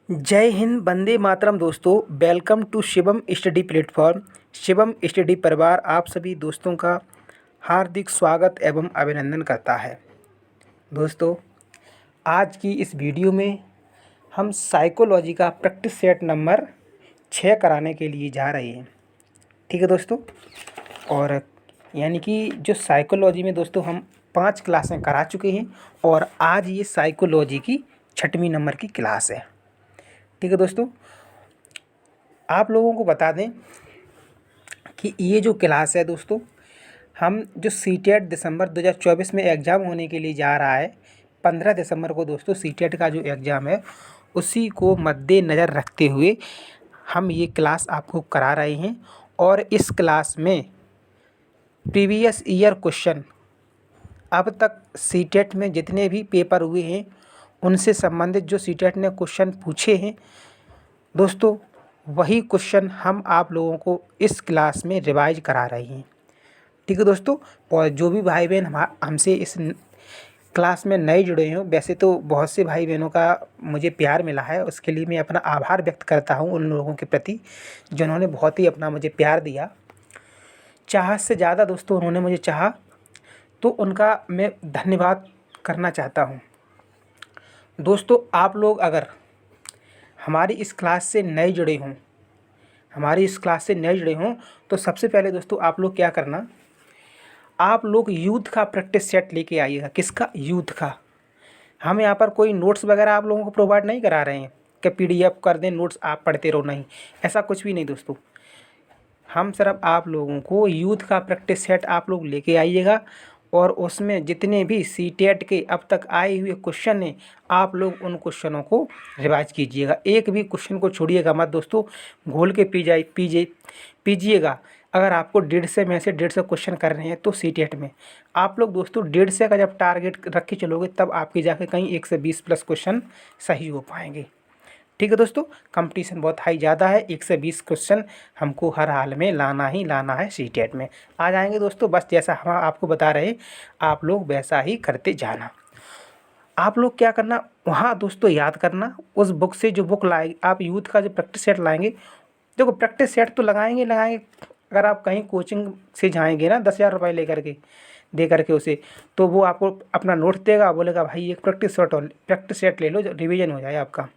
जय हिंद, वंदे मातरम दोस्तों। Welcome to Shivam study platform. Shivam study परिवार आप सभी दोस्तों का हार्दिक स्वागत एवं अभिनंदन करता है। दोस्तों, आज की इस वीडियो में हम साइकोलॉजी का प्रैक्टिस सेट नंबर 6 कराने के लिए जा रहे हैं। ठीक है दोस्तों। और यानी कि जो साइकोलॉजी में दोस्तों हम 5 क्लासें करा चुके हैं और आज ये साइकोलॉजी की 6वीं नंबर की क्लास है। ठीक है दोस्तों, आप लोगों को बता दें कि ये जो क्लास है दोस्तों, हम जो सीटेट दिसंबर 2024 में एग्ज़ाम होने के लिए जा रहा है, 15 दिसंबर को दोस्तों सीटेट का जो एग्ज़ाम है उसी को मद्देनज़र रखते हुए हम ये क्लास आपको करा रहे हैं। और इस क्लास में प्रीवियस ईयर क्वेश्चन, अब तक सीटेट में जितने भी पेपर हुए हैं उनसे संबंधित जो सीटेट ने क्वेश्चन पूछे हैं दोस्तों, वही क्वेश्चन हम आप लोगों को इस क्लास में रिवाइज करा रहे हैं। ठीक है दोस्तों। और जो भी भाई बहन हमसे इस क्लास में नए जुड़े हैं, वैसे तो बहुत से भाई बहनों का मुझे प्यार मिला है, उसके लिए मैं अपना आभार व्यक्त करता हूं उन लोगों के प्रति जिन्होंने बहुत ही अपना मुझे प्यार दिया। चाहत से ज़्यादा दोस्तों उन्होंने मुझे चाहा, तो उनका मैं धन्यवाद करना चाहता हूँ। दोस्तों, आप लोग अगर हमारी इस क्लास से नए जुड़े हों तो सबसे पहले दोस्तों आप लोग क्या करना, आप लोग यूथ का प्रैक्टिस सेट लेके आइएगा। किसका? यूथ का। हम यहाँ पर कोई नोट्स वगैरह आप लोगों को प्रोवाइड नहीं करा रहे हैं कि पीडीएफ कर दें, नोट्स आप पढ़ते रहो, नहीं, ऐसा कुछ भी नहीं दोस्तों। हम सिर्फ आप लोगों को यूथ का प्रैक्टिस सेट आप लोग लेके आइएगा और उसमें जितने भी सीटेट के अब तक आए हुए क्वेश्चन हैं आप लोग उन क्वेश्चनों को रिवाइज कीजिएगा। एक भी क्वेश्चन को छोड़िएगा मत दोस्तों, घोल के पीजिएगा। अगर आपको 150 में से 150 क्वेश्चन कर रहे हैं तो सीटेट में आप लोग दोस्तों 150 का जब टारगेट रख के चलोगे तब आपके जाके कहीं 120 प्लस क्वेश्चन सही हो पाएंगे। ठीक है दोस्तों, कंपटीशन बहुत हाई ज़्यादा है, 120 क्वेश्चन हमको हर हाल में लाना ही लाना है। सीटेट में आ जाएंगे दोस्तों, बस जैसा हम आपको बता रहे आप लोग वैसा ही करते जाना। आप लोग क्या करना, वहाँ दोस्तों याद करना उस बुक से, जो बुक लाए आप यूथ का जो प्रैक्टिस सेट लाएंगे। देखो, प्रैक्टिस सेट तो लगाएंगे। अगर आप कहीं कोचिंग से जाएंगे ना 10,000 रुपये दे करके उसे, तो वो आपको अपना नोट्स देगा, बोलेगा भाई एक प्रैक्टिस सेट ले लो, रिवीजन हो जाए आपका।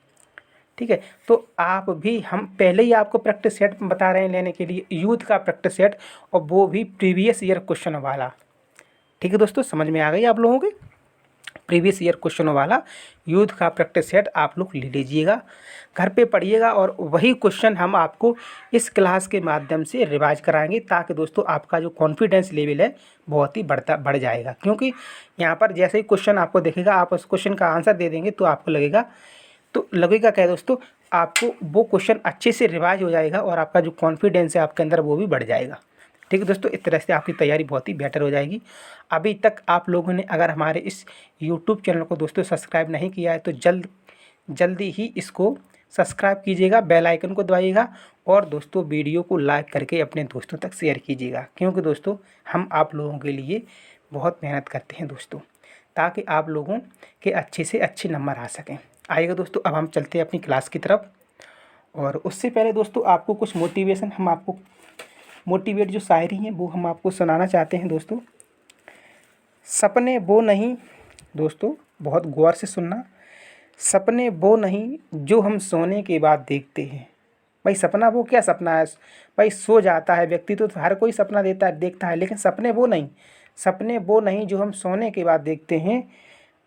ठीक है, तो आप भी, हम पहले ही आपको प्रैक्टिस सेट बता रहे हैं लेने के लिए, यूथ का प्रैक्टिस सेट, और वो भी प्रीवियस ईयर क्वेश्चन वाला। ठीक है दोस्तों, समझ में आ गई आप लोगों के? प्रीवियस ईयर क्वेश्चन वाला यूथ का प्रैक्टिस सेट आप लोग ले लीजिएगा, घर पे पढ़िएगा और वही क्वेश्चन हम आपको इस क्लास के माध्यम से रिवाइज कराएंगे, ताकि दोस्तों आपका जो कॉन्फिडेंस लेवल है बहुत ही बढ़ जाएगा। क्योंकि यहाँ पर जैसे ही क्वेश्चन आपको देखेगा, आप उस क्वेश्चन का आंसर दे देंगे तो लगेगा क्या दोस्तों, आपको वो क्वेश्चन अच्छे से रिवाइज हो जाएगा और आपका जो कॉन्फिडेंस है आपके अंदर वो भी बढ़ जाएगा। ठीक है दोस्तों, इस तरह से आपकी तैयारी बहुत ही बेटर हो जाएगी। अभी तक आप लोगों ने अगर हमारे इस यूट्यूब चैनल को दोस्तों सब्सक्राइब नहीं किया है तो जल्दी ही इसको सब्सक्राइब कीजिएगा, बेल आइकन को दबाइएगा और दोस्तों वीडियो को लाइक करके अपने दोस्तों तक शेयर कीजिएगा। क्योंकि दोस्तों हम आप लोगों के लिए बहुत मेहनत करते हैं दोस्तों, ताकि आप लोगों के अच्छे से अच्छे नंबर आ सकें। आइएगा दोस्तों, अब हम चलते हैं अपनी क्लास की तरफ। और उससे पहले दोस्तों आपको कुछ मोटिवेट जो शायरी हैं वो हम आपको सुनाना चाहते हैं दोस्तों। सपने वो नहीं, दोस्तों बहुत गौर से सुनना, सपने वो नहीं जो हम सोने के बाद देखते हैं। भाई सपना वो क्या सपना है? भाई सो जाता है व्यक्ति तो हर कोई सपना देखता है, लेकिन सपने वो नहीं जो हम सोने के बाद देखते हैं।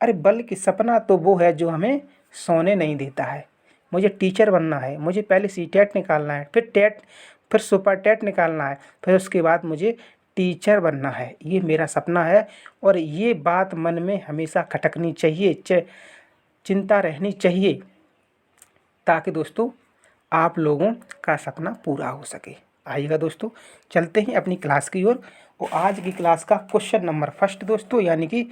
अरे बल्कि सपना तो वो है जो हमें सोने नहीं देता है। मुझे टीचर बनना है, मुझे पहले सीटेट निकालना है, फिर सुपर टेट निकालना है, फिर उसके बाद मुझे टीचर बनना है। ये मेरा सपना है और ये बात मन में हमेशा खटकनी चाहिए, चिंता रहनी चाहिए, ताकि दोस्तों आप लोगों का सपना पूरा हो सके। आइएगा दोस्तों, चलते हैं अपनी क्लास की ओर। और आज की क्लास का क्वेश्चन नंबर फर्स्ट दोस्तों, यानी कि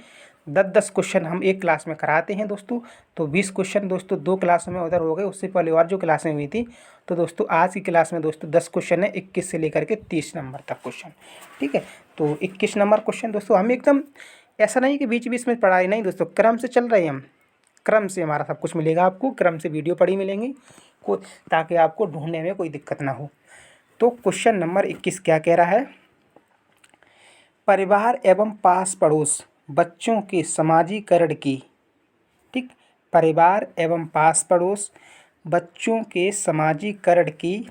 10 क्वेश्चन हम एक क्लास में कराते हैं दोस्तों। तो 20 क्वेश्चन दोस्तों 2 क्लासों में उधर हो गए, उससे पहले और जो क्लासें हुई थी। तो दोस्तों आज की क्लास में दोस्तों 10 क्वेश्चन है, 21 से लेकर के 30 नंबर तक क्वेश्चन। ठीक है, तो 21 नंबर क्वेश्चन दोस्तों हम एकदम ऐसा नहीं कि बीच बीच में पढ़ाई, नहीं दोस्तों, क्रम से चल रहे हैं हम। क्रम से हमारा सब कुछ मिलेगा आपको, क्रम से वीडियो पड़ी मिलेंगी को, ताकि आपको ढूंढने में कोई दिक्कत ना हो। तो क्वेश्चन नंबर 21 क्या कह रहा है, परिवार एवं पास पड़ोस बच्चों के समाजीकरण की, ठीक, परिवार एवं पास पड़ोस बच्चों के समाजीकरण की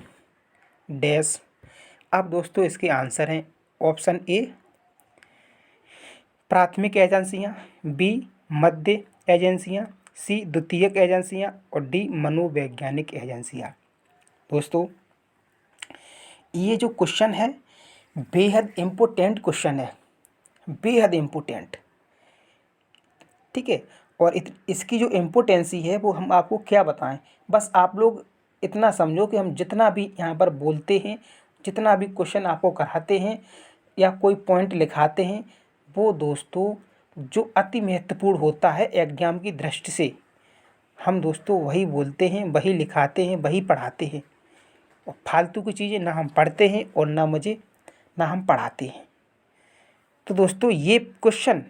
डैश। अब दोस्तों इसके आंसर हैं ऑप्शन ए प्राथमिक एजेंसियां, बी मध्य एजेंसियां, सी द्वितीयक एजेंसियां और डी मनोवैज्ञानिक एजेंसियां। दोस्तों ये जो क्वेश्चन है बेहद इम्पोर्टेंट क्वेश्चन है, बेहद इम्पोर्टेंट, ठीक है। और इसकी जो इम्पोर्टेंसी है वो हम आपको क्या बताएं, बस आप लोग इतना समझो कि हम जितना भी यहाँ पर बोलते हैं, जितना भी क्वेश्चन आपको कराते हैं या कोई पॉइंट लिखाते हैं, वो दोस्तों जो अति महत्वपूर्ण होता है एग्जाम की दृष्टि से, हम दोस्तों वही बोलते हैं, वही लिखाते हैं, वही पढ़ाते हैं। और फालतू की चीज़ें ना हम पढ़ते हैं और ना हम पढ़ाते हैं। तो दोस्तों ये क्वेश्चन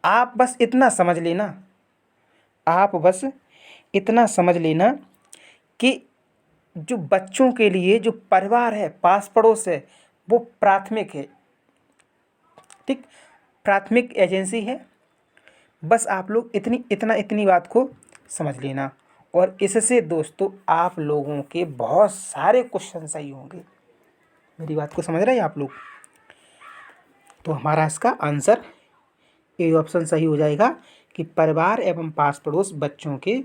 आप बस इतना समझ लेना, आप बस इतना समझ लेना कि जो बच्चों के लिए जो परिवार है, पास पड़ोस है, वो प्राथमिक है, ठीक, प्राथमिक एजेंसी है। बस आप लोग इतनी बात को समझ लेना और इससे दोस्तों आप लोगों के बहुत सारे क्वेश्चन सही होंगे। मेरी बात को समझ रहे हैं आप लोग? तो हमारा इसका आंसर ए ऑप्शन सही हो जाएगा कि परिवार एवं पास पड़ोस बच्चों के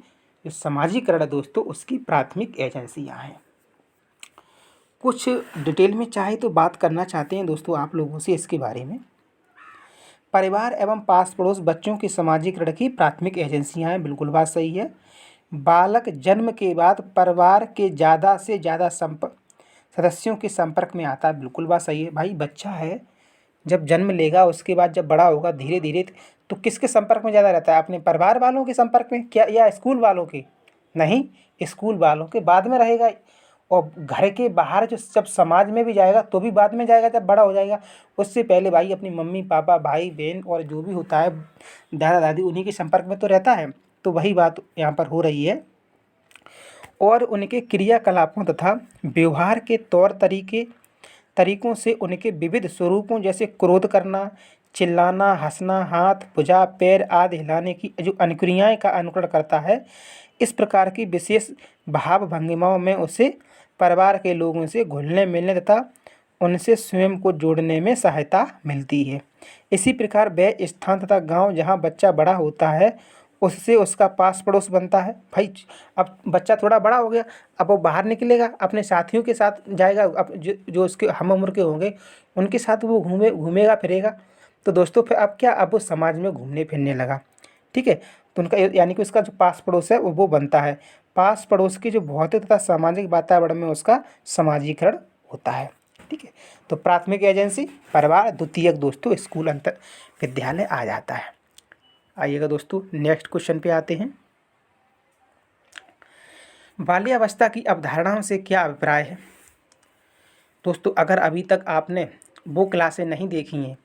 जो समाजीकरण है दोस्तों उसकी प्राथमिक एजेंसियां हैं। कुछ डिटेल में चाहे तो बात करना चाहते हैं दोस्तों आप लोगों से इसके बारे में। परिवार एवं पास पड़ोस बच्चों के समाजीकरण की प्राथमिक एजेंसियां हैं, बिल्कुल बात सही है। बालक जन्म के बाद परिवार के ज़्यादा से ज़्यादा सदस्यों के संपर्क में आता है, बिल्कुल बात सही है। भाई बच्चा है जब जन्म लेगा उसके बाद जब बड़ा होगा धीरे धीरे तो किसके संपर्क में ज़्यादा रहता है, अपने परिवार वालों के संपर्क में क्या या स्कूल वालों के? नहीं, स्कूल वालों के बाद में रहेगा। और घर के बाहर जो जब समाज में भी जाएगा तो भी बाद में जाएगा जब बड़ा हो जाएगा। उससे पहले भाई अपनी मम्मी पापा भाई बहन और जो भी होता है दादा दादी उन्हीं के संपर्क में तो रहता है। तो वही बात यहाँ पर हो रही है। और उनके क्रियाकलापों तथा व्यवहार के तरीकों से उनके विविध स्वरूपों जैसे क्रोध करना, चिल्लाना, हंसना, हाथ भुजा पैर आदि हिलाने की जो अनुक्रियाएं का अनुकरण करता है, इस प्रकार की विशेष भाव भंगिमाओं में उसे परिवार के लोगों से घुलने मिलने तथा उनसे स्वयं को जोड़ने में सहायता मिलती है। इसी प्रकार वह स्थान तथा गांव जहां बच्चा बड़ा होता है उससे उसका पास पड़ोस बनता है। भाई अब बच्चा थोड़ा बड़ा हो गया, अब वो बाहर निकलेगा अपने साथियों के साथ जाएगा, अब जो उसके हम उम्र के होंगे उनके साथ वो घूमेगा फिरेगा। तो दोस्तों फिर अब क्या, अब वो समाज में घूमने फिरने लगा, ठीक है। तो उनका यानी कि उसका जो पास पड़ोस है वो बनता है। पास पड़ोस की जो भौतिक तथा सामाजिक वातावरण में उसका समाजीकरण होता है, ठीक है। तो प्राथमिक एजेंसी परिवार, द्वितीयक दोस्तों स्कूल अंतर विद्यालय आ जाता है। आइएगा दोस्तों नेक्स्ट क्वेश्चन पे आते हैं। बाल्यावस्था की अवधारणाओं से क्या अभिप्राय है? दोस्तों अगर अभी तक आपने वो क्लासें नहीं देखी हैं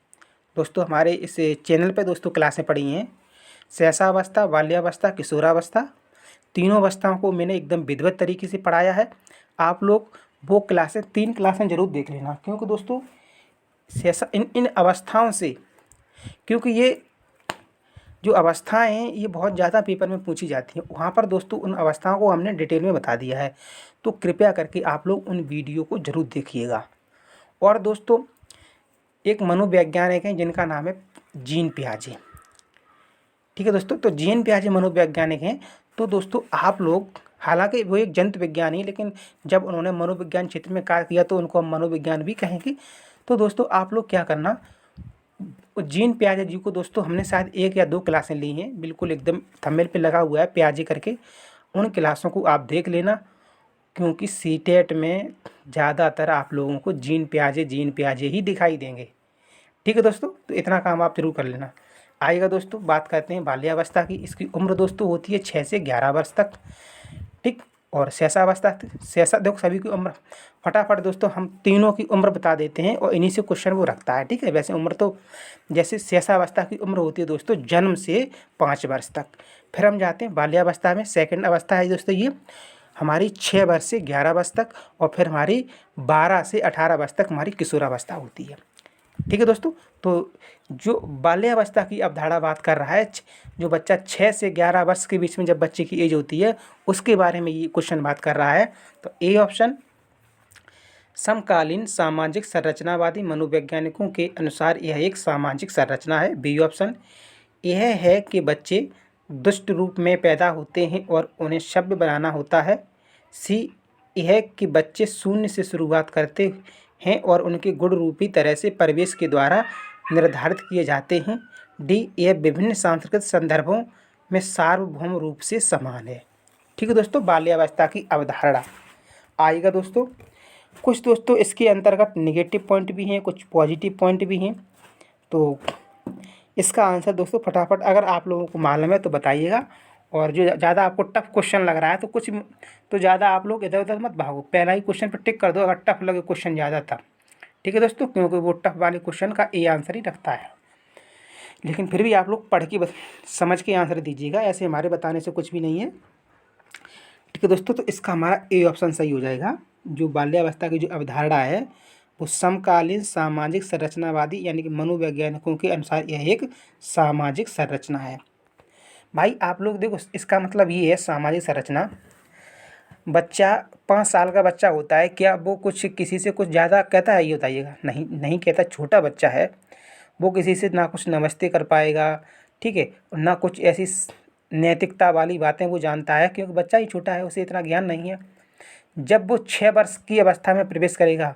दोस्तों, हमारे इस चैनल पे दोस्तों क्लासें पढ़ी हैं, शैशवावस्था, बाल्यावस्था, किशोरावस्था, तीनों अवस्थाओं को मैंने एकदम विधिवत तरीके से पढ़ाया है। आप लोग वो क्लासें 3 क्लासें ज़रूर देख लेना, क्योंकि दोस्तों इन अवस्थाओं से, क्योंकि ये जो अवस्थाएं हैं ये बहुत ज़्यादा पेपर में पूछी जाती हैं, वहाँ पर दोस्तों उन अवस्थाओं को हमने डिटेल में बता दिया है। तो कृपया करके आप लोग उन वीडियो को ज़रूर देखिएगा। और दोस्तों एक मनोवैज्ञानिक हैं जिनका नाम है जीन पियाजे, ठीक है दोस्तों। तो जीन पियाजे मनोवैज्ञानिक हैं। तो दोस्तों आप लोग, हालांकि वो एक जंतु विज्ञानी, लेकिन जब उन्होंने मनोविज्ञान क्षेत्र में कार्य किया तो उनको हम मनोविज्ञान भी कहेंगे। तो दोस्तों आप लोग क्या करना, जीन पियाजे जी को दोस्तों हमने शायद 1 या 2 क्लासें ली हैं, बिल्कुल एकदम थंबनेल पे लगा हुआ है पियाजे करके, उन क्लासों को आप देख लेना, क्योंकि सीटेट में ज़्यादातर आप लोगों को जीन पियाजे ही दिखाई देंगे, ठीक है दोस्तों। तो इतना काम आप जरूर कर लेना। आइएगा दोस्तों बात करते हैं बाल्यावस्था की। इसकी उम्र दोस्तों होती है 6 से 11 वर्ष तक, ठीक। और शैशवावस्था, शैशव देखो सभी की उम्र फटाफट दोस्तों हम तीनों की उम्र बता देते हैं और इन्हीं से क्वेश्चन वो रखता है। ठीक है, वैसे उम्र तो जैसे शैशवावस्था की उम्र होती है दोस्तों जन्म से 5 वर्ष तक। फिर हम जाते हैं बाल्यावस्था में, सेकंड अवस्था है दोस्तों ये हमारी 6 वर्ष से 11 वर्ष तक, और फिर हमारी 12 से 18 वर्ष तक हमारी किशोरावस्था होती है। ठीक है दोस्तों, तो जो बाल्यावस्था की अवधारणा बात कर रहा है, जो बच्चा 6 से 11 वर्ष के बीच में जब बच्चे की एज होती है उसके बारे में ये क्वेश्चन बात कर रहा है। तो ए ऑप्शन समकालीन सामाजिक संरचनावादी मनोवैज्ञानिकों के अनुसार यह एक सामाजिक संरचना है। बी ऑप्शन यह है कि बच्चे दुष्ट रूप में पैदा होते हैं और उन्हें सभ्य बनाना होता है। सी यह कि बच्चे शून्य से शुरुआत करते हैं और उनके गुण रूपी तरह से परिवेश के द्वारा निर्धारित किए जाते हैं। डी यह विभिन्न सांस्कृतिक संदर्भों में सार्वभौम रूप से समान है। ठीक है दोस्तों, बाल्यावस्था की अवधारणा आएगा दोस्तों। कुछ दोस्तों इसके अंतर्गत निगेटिव पॉइंट भी हैं, कुछ पॉजिटिव पॉइंट भी हैं। तो इसका आंसर दोस्तों फटाफट अगर आप लोगों को मालूम है तो बताइएगा, और जो ज़्यादा आपको टफ क्वेश्चन लग रहा है तो ज़्यादा आप लोग इधर उधर मत भागो, पहला ही क्वेश्चन पर टिक कर दो अगर टफ लगे क्वेश्चन ज़्यादा था। ठीक है दोस्तों, क्योंकि वो टफ वाले क्वेश्चन का ए आंसर ही रखता है। लेकिन फिर भी आप लोग पढ़ के समझ के आंसर दीजिएगा, ऐसे हमारे बताने से कुछ भी नहीं है। ठीक है दोस्तों, तो इसका हमारा ए ऑप्शन सही हो जाएगा। जो बाल्यावस्था की जो अवधारणा है वो समकालीन सामाजिक संरचनावादी यानी कि मनोवैज्ञानिकों के अनुसार यह एक सामाजिक संरचना है। भाई आप लोग देखो, इसका मतलब ये है सामाजिक संरचना। बच्चा 5 साल का बच्चा होता है, क्या वो कुछ किसी से कुछ ज़्यादा कहता है, ये बताइएगा? नहीं, नहीं कहता। छोटा बच्चा है, वो किसी से ना कुछ नमस्ते कर पाएगा, ठीक है, ना कुछ ऐसी नैतिकता वाली बातें वो जानता है, क्योंकि बच्चा ही छोटा है, उसे इतना ज्ञान नहीं है। जब वो 6 वर्ष की अवस्था में प्रवेश करेगा,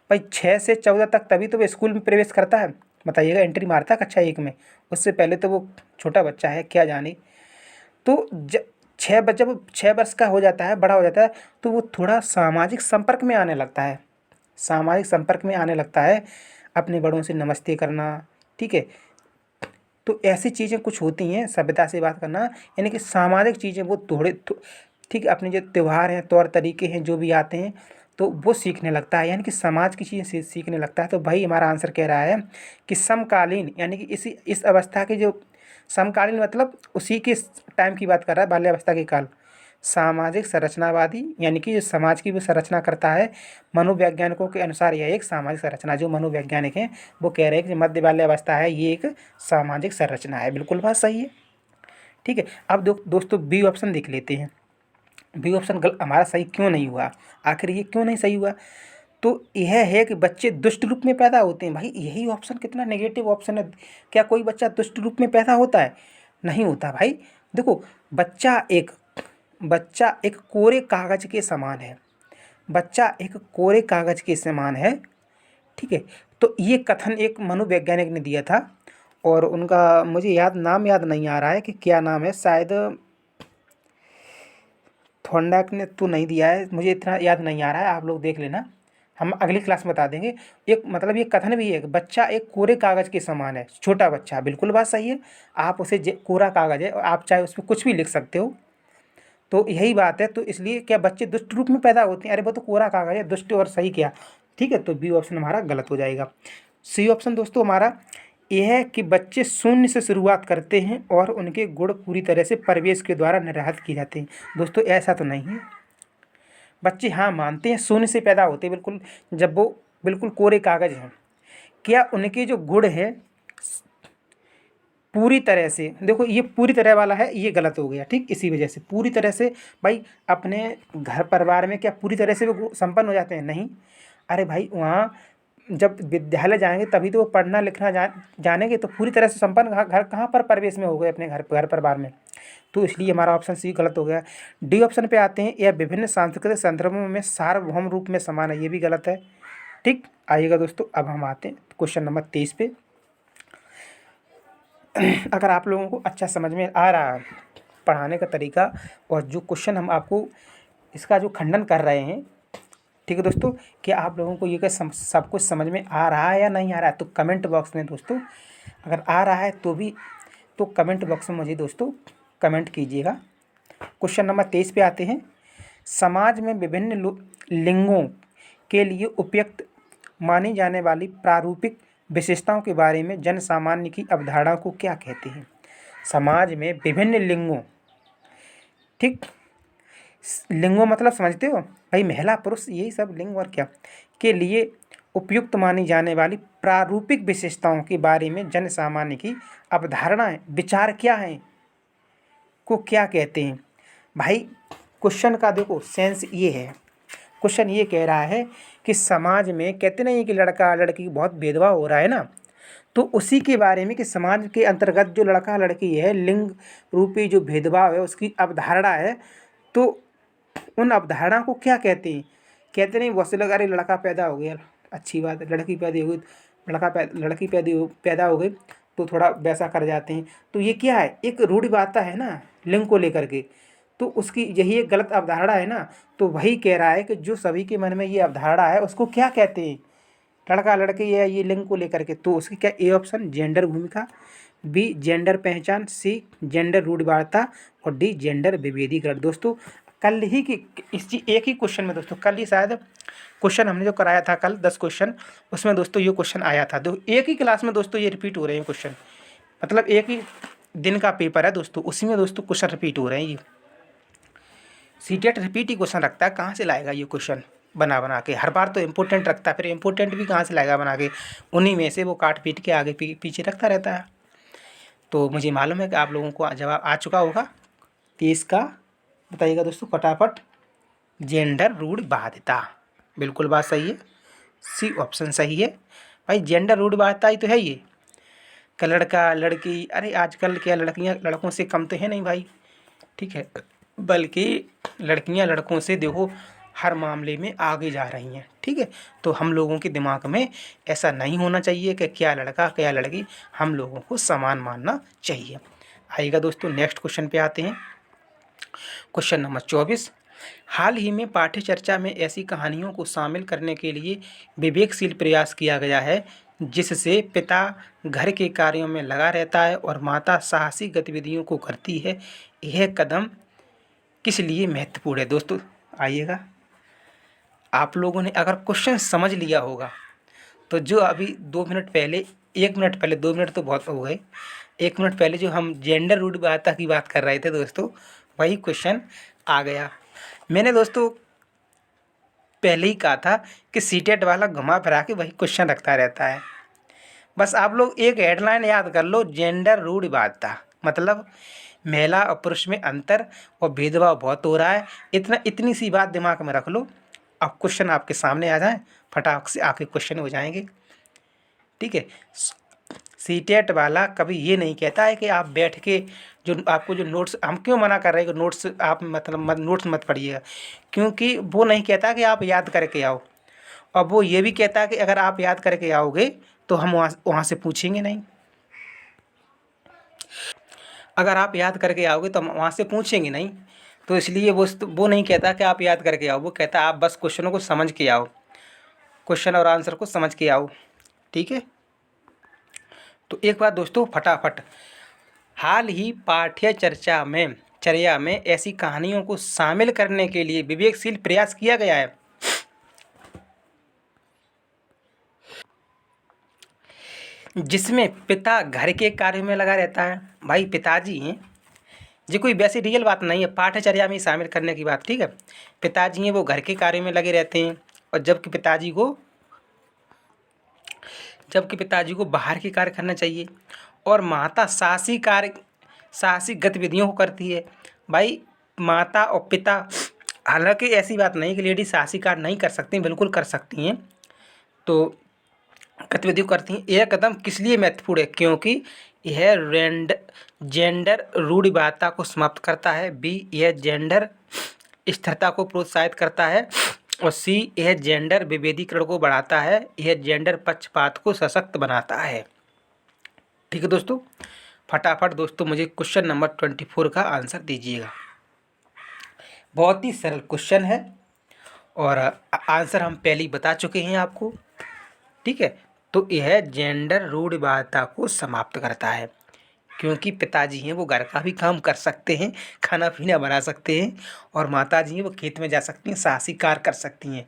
भाई 6 से 14 तक तभी तो वो स्कूल में प्रवेश करता है, बताइएगा, एंट्री मारता है कक्षा 1 में। उससे पहले तो वो छोटा बच्चा है, क्या जाने। तो जब वो 6 वर्ष का हो जाता है, बड़ा हो जाता है, तो वो थोड़ा सामाजिक संपर्क में आने लगता है। सामाजिक संपर्क में आने लगता है, अपने बड़ों से नमस्ते करना, ठीक है। तो ऐसी चीज़ें कुछ होती हैं, सभ्यता से बात करना, यानी कि सामाजिक चीज़ें वो ठीक है, अपने जो त्यौहार हैं, तौर तरीके हैं, जो भी आते हैं तो वो सीखने लगता है, यानी कि समाज की चीज़ें सीखने लगता है। तो भाई हमारा आंसर कह रहा है कि समकालीन, यानी कि इस अवस्था के जो समकालीन मतलब उसी के टाइम की बात कर रहा है, बाल्यावस्था के काल। सामाजिक संरचनावादी यानी कि जो समाज की वो संरचना करता है, मनोवैज्ञानिकों के अनुसार यह एक सामाजिक संरचना। जो मनोवैज्ञानिक हैं वो कह रहे हैं कि मध्य बाल्यावस्था है, ये एक सामाजिक संरचना है। बिल्कुल बात सही है। ठीक है, अब दोस्तों बी ऑप्शन देख लेते हैं। बी ऑप्शन हमारा सही क्यों नहीं हुआ, आखिर ये क्यों नहीं सही हुआ? तो यह है कि बच्चे दुष्ट रूप में पैदा होते हैं। भाई यही ऑप्शन कितना नेगेटिव ऑप्शन है। क्या कोई बच्चा दुष्ट रूप में पैदा होता है? नहीं होता भाई। देखो, बच्चा एक कोरे कागज के समान है। बच्चा एक कोरे कागज के समान है, ठीक है। तो ये कथन एक मनोवैज्ञानिक ने दिया था, और उनका मुझे नाम याद नहीं आ रहा है कि क्या नाम है, शायद थॉर्नडाइक ने तो नहीं दिया है, मुझे इतना याद नहीं आ रहा है, आप लोग देख लेना, हम अगली क्लास में बता देंगे। एक मतलब ये कथन भी है कि बच्चा एक कोरे कागज़ के समान है, छोटा बच्चा, बिल्कुल बात सही है। आप उसे कोरा कागज़ है और आप चाहे उस पर कुछ भी लिख सकते हो, तो यही बात है। तो इसलिए क्या बच्चे दुष्ट रूप में पैदा होते हैं? अरे वो तो कोरा कागज़ है, दुष्ट और सही क्या? ठीक है, तो बी ऑप्शन हमारा गलत हो जाएगा। सी ऑप्शन दोस्तों हमारा यह है कि बच्चे शून्य से शुरुआत करते हैं और उनके गुण पूरी तरह से परिवेश के द्वारा निर्धारित किए जाते हैं। दोस्तों ऐसा तो नहीं है। बच्चे हाँ मानते हैं शून्य से पैदा होते हैं, बिल्कुल, जब वो बिल्कुल कोरे कागज़ हैं। क्या उनके जो गुण हैं पूरी तरह से, देखो ये पूरी तरह वाला है, ये गलत हो गया, ठीक। इसी वजह से पूरी तरह से, भाई अपने घर परिवार में क्या पूरी तरह से वो संपन्न हो जाते हैं? नहीं। अरे भाई वहाँ जब विद्यालय जाएंगे तभी तो वो पढ़ना लिखना जानेंगे, तो पूरी तरह से संपन्न घर कहाँ पर परिवेश में हो गए, अपने घर परिवार में। तो इसलिए हमारा ऑप्शन सी गलत हो गया। डी ऑप्शन पे आते हैं, यह विभिन्न सांस्कृतिक संदर्भों में सार्वभौम रूप में समान है, ये भी गलत है, ठीक। आइएगा दोस्तों, अब हम आते हैं क्वेश्चन नंबर 23 पे। अगर आप लोगों को अच्छा समझ में आ रहा है पढ़ाने का तरीका, और जो क्वेश्चन हम आपको इसका जो खंडन कर रहे हैं, ठीक है दोस्तों, क्या आप लोगों को ये सब कुछ समझ में आ रहा है या नहीं आ रहा है? तो कमेंट बॉक्स में दोस्तों अगर आ रहा है तो कमेंट बॉक्स में मुझे दोस्तों कमेंट कीजिएगा। क्वेश्चन नंबर 23 पे आते हैं। समाज में विभिन्न लिंगों के लिए उपयुक्त मानी जाने वाली प्रारूपिक विशेषताओं के बारे में जन सामान्य की अवधारणा को क्या कहते हैं? समाज में विभिन्न लिंगों, ठीक, लिंगों मतलब समझते हो भाई, महिला पुरुष यही सब लिंग और क्या के लिए उपयुक्त मानी जाने वाली प्रारूपिक विशेषताओं के बारे में जन सामान्य की अवधारणाएं, विचार क्या हैं, को क्या कहते हैं? भाई क्वेश्चन का देखो सेंस ये है, क्वेश्चन ये कह रहा है कि समाज में कहते नहीं है कि लड़का लड़की बहुत भेदभाव हो रहा है ना, तो उसी के बारे में कि समाज के अंतर्गत जो लड़का लड़की है, लिंग रूपी जो भेदभाव है उसकी अवधारणा है, तो उन अवधारणा को क्या कहते हैं? कहते नहीं बहुत से लोग, अरे लड़का पैदा हो गया अच्छी बात है, लड़की पैदा हो गई, लड़की पैदा हो गई तो थोड़ा वैसा कर जाते हैं। तो ये क्या है, एक रूढ़िवादिता है ना लिंग को लेकर के, तो उसकी यही एक गलत अवधारणा है ना। तो वही कह रहा है कि जो सभी के मन में ये अवधारणा है उसको क्या कहते हैं, लड़का लड़की है ये लिंग को लेकर के, तो उसकी क्या, ए ऑप्शन जेंडर भूमिका, बी जेंडर पहचान, सी जेंडर रूढ़िवादिता और डी जेंडर विभेदीकरण। दोस्तों कल ही की एक ही क्वेश्चन में दोस्तों, कल ही शायद क्वेश्चन हमने जो कराया था कल 10 क्वेश्चन, उसमें दोस्तों ये क्वेश्चन आया था। एक ही क्लास में दोस्तों ये रिपीट हो रहे हैं क्वेश्चन, मतलब एक ही दिन का पेपर है दोस्तों, उसी में दोस्तों क्वेश्चन रिपीट हो रहे हैं। ये सीटेट रिपीट ही क्वेश्चन रखता है, कहाँ से लाएगा ये क्वेश्चन बना बना के, हर बार तो इम्पोर्टेंट रखता है, फिर इम्पोर्टेंट भी कहाँ से लाएगा बना के, उन्हीं में से वो काट पीट के आगे पीछे रखता रहता है। तो मुझे मालूम है कि आप लोगों को जवाब आ चुका होगा, तो इसका बताइएगा दोस्तों फटाफट। जेंडर रूढ़िवादिता, बिल्कुल बात सही है, सी ऑप्शन सही है भाई, जेंडर रूढ़िवादिता ही तो है ये। का लड़का लड़की, अरे आजकल क्या लड़कियां लड़कों से कम तो है नहीं भाई, ठीक है, बल्कि लड़कियां लड़कों से देखो हर मामले में आगे जा रही हैं, ठीक है। तो हम लोगों के दिमाग में ऐसा नहीं होना चाहिए कि क्या लड़का क्या लड़की, हम लोगों को समान मानना चाहिए। आइएगा दोस्तों नेक्स्ट क्वेश्चन पे आते हैं। क्वेश्चन नंबर 24, हाल ही में पाठ्य चर्चा में ऐसी कहानियों को शामिल करने के लिए विवेकशील प्रयास किया गया है जिससे पिता घर के कार्यों में लगा रहता है और माता साहसी गतिविधियों को करती है, यह कदम किस लिए महत्वपूर्ण है? दोस्तों आइएगा, आप लोगों ने अगर क्वेश्चन समझ लिया होगा तो जो अभी 2 मिनट पहले, 1 मिनट पहले, 2 मिनट तो बहुत हो गए, 1 मिनट पहले जो हम जेंडर रूढ़िवादिता की बात कर रहे थे दोस्तों, वही क्वेश्चन आ गया। मैंने दोस्तों पहले ही कहा था कि सीटेट वाला घुमा फिरा के वही क्वेश्चन रखता रहता है। बस आप लोग एक हेडलाइन याद कर लो, जेंडर रूढ़िवादिता मतलब महिला और पुरुष में अंतर और भेदभाव बहुत हो रहा है, इतनी सी बात दिमाग में रख लो। अब क्वेश्चन आपके सामने आ जाए, फटाक से आके क्वेश्चन हो जाएंगे, ठीक है। सीटेट वाला कभी ये नहीं कहता है कि आप बैठ के जो आपको जो नोट्स, हम क्यों मना कर रहे हैं कि नोट्स आप मतलब नोट्स मत पढ़िएगा, क्योंकि वो नहीं कहता कि आप याद करके आओ, और वो ये भी कहता है कि अगर आप याद करके आओगे तो हम वहाँ से पूछेंगे नहीं, अगर आप याद करके आओगे तो हम वहाँ से पूछेंगे नहीं। तो इसलिए वो नहीं कहता कि आप याद करके आओ, वो कहता है आप बस क्वेश्चनों को समझ के आओ, क्वेश्चन और आंसर को समझ के आओ, ठीक है। तो एक बात दोस्तों फटाफट, हाल ही पाठ्य चर्चा में ऐसी कहानियों को शामिल करने के लिए विवेकशील प्रयास किया गया है जिसमें पिता घर के कार्य में लगा रहता है। भाई पिताजी हैं, ये कोई वैसी रियल बात नहीं है, पाठ्यचर्या में शामिल करने की बात, ठीक है। पिताजी हैं वो घर के कार्य में लगे रहते हैं, और जबकि पिताजी को बाहर के कार्य करना चाहिए, और माता साहसी गतिविधियों को करती है। भाई माता और पिता, हालांकि ऐसी बात नहीं कि लेडी साहसी कार्य नहीं कर सकती, बिल्कुल कर सकती हैं, तो गतिविधियों करती हैं। यह कदम किस लिए महत्वपूर्ण है? क्योंकि यह जेंडर रूढ़िवादिता को समाप्त करता है, बी यह जेंडर स्थिरता को प्रोत्साहित करता है, और सी यह जेंडर विभेदीकरण को बढ़ाता है, यह जेंडर पक्षपात को सशक्त बनाता है। ठीक है दोस्तों, फटाफट दोस्तों मुझे क्वेश्चन नंबर 24 का आंसर दीजिएगा। बहुत ही सरल क्वेश्चन है और आंसर हम पहले ही बता चुके हैं आपको, ठीक है। तो यह जेंडर रूढ़िवादिता को समाप्त करता है। क्योंकि पिताजी हैं वो घर का भी काम कर सकते हैं, खाना पीना बना सकते हैं, और माताजी हैं वो खेत में जा सकती हैं, साहसी कार्य कर सकती हैं।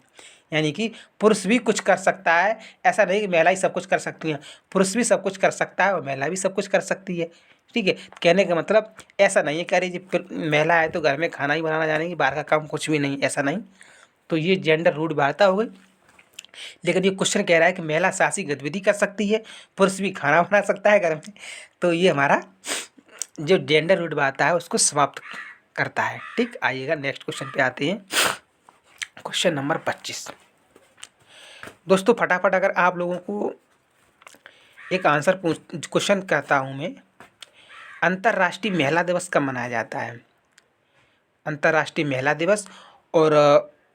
यानी कि पुरुष भी कुछ कर सकता है, ऐसा नहीं कि महिला ही सब कुछ कर सकती हैं। पुरुष भी सब कुछ कर सकता है और महिला भी सब कुछ कर सकती है। ठीक है, कहने का मतलब ऐसा नहीं है कि अरे जी महिला है तो घर में खाना ही बनाना जानेगी, बाहर का काम कुछ भी नहीं, ऐसा नहीं। तो ये जेंडर रूढ़ वार्ता हो गई। लेकिन ये क्वेश्चन कह रहा है कि महिला साहसी गतिविधि कर सकती है, पुरुष भी खाना बना सकता है घर में। तो ये हमारा जो जेंडर रूढ़ वार्ता है उसको समाप्त करता है। ठीक, आइएगा नेक्स्ट क्वेश्चन पे आते हैं। Question number 25। दोस्तों फटाफट अगर आप लोगों को एक आंसर क्वेश्चन कहता हूँ मैं। अंतर्राष्ट्रीय महिला दिवस कब मनाया जाता है? अंतर्राष्ट्रीय महिला दिवस और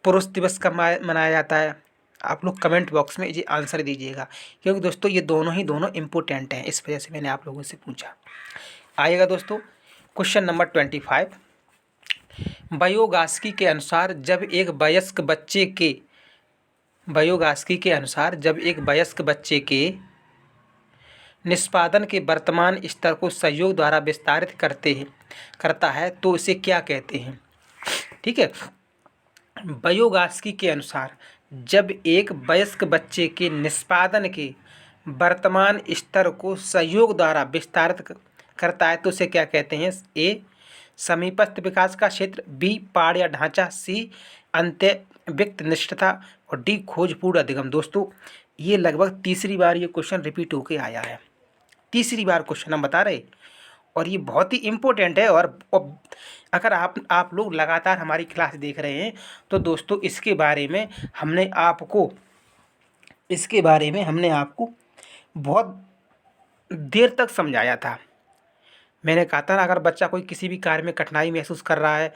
पुरुष दिवस कब मनाया जाता है? आप लोग कमेंट बॉक्स में ये आंसर दीजिएगा, क्योंकि दोस्तों ये दोनों इम्पोर्टेंट हैं, इस वजह से मैंने आप लोगों से पूछा। आइएगा दोस्तों क्वेश्चन नंबर 25। बायोगास्की के अनुसार जब एक वयस्क बच्चे के निष्पादन के वर्तमान स्तर को सहयोग द्वारा विस्तारित करता है तो इसे क्या कहते हैं? ठीक है, बायोगास्की के अनुसार जब एक वयस्क बच्चे के निष्पादन के वर्तमान स्तर को सहयोग द्वारा विस्तारित करता है तो उसे क्या कहते हैं? ए समीपस्थ विकास का क्षेत्र, बी पाड़ या ढांचा, सी अंत्य व्यक्त निष्ठता, और डी खोजपूर्ण अधिगम। दोस्तों ये लगभग तीसरी बार ये क्वेश्चन रिपीट होके आया है, तीसरी बार क्वेश्चन हम बता रहे, और ये बहुत ही इम्पोर्टेंट है। और अगर आप लोग लगातार हमारी क्लास देख रहे हैं तो दोस्तों इसके बारे में हमने आपको बहुत देर तक समझाया था। मैंने कहा था ना, अगर बच्चा कोई किसी भी कार्य में कठिनाई महसूस कर रहा है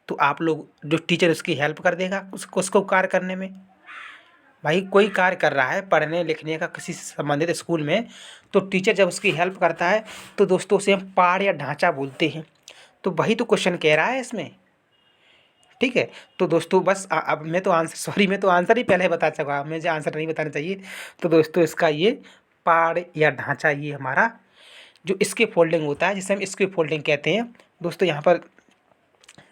तो आप लोग जो टीचर उसकी हेल्प कर देगा उसको कार्य करने में। भाई कोई कार्य कर रहा है पढ़ने लिखने का किसी से संबंधित स्कूल में, तो टीचर जब उसकी हेल्प करता है तो दोस्तों उसे हम पाठ या ढांचा बोलते हैं। तो वही तो क्वेश्चन कह रहा है इसमें। ठीक है, तो दोस्तों बस अब मैं तो आंसर ही पहले बता चुका, मुझे आंसर नहीं बताना चाहिए। तो दोस्तों इसका ये पाड़ या ढांचा ये हमारा जो इसके फोल्डिंग होता है, जिसे हम इसके फोल्डिंग कहते हैं। दोस्तों यहाँ पर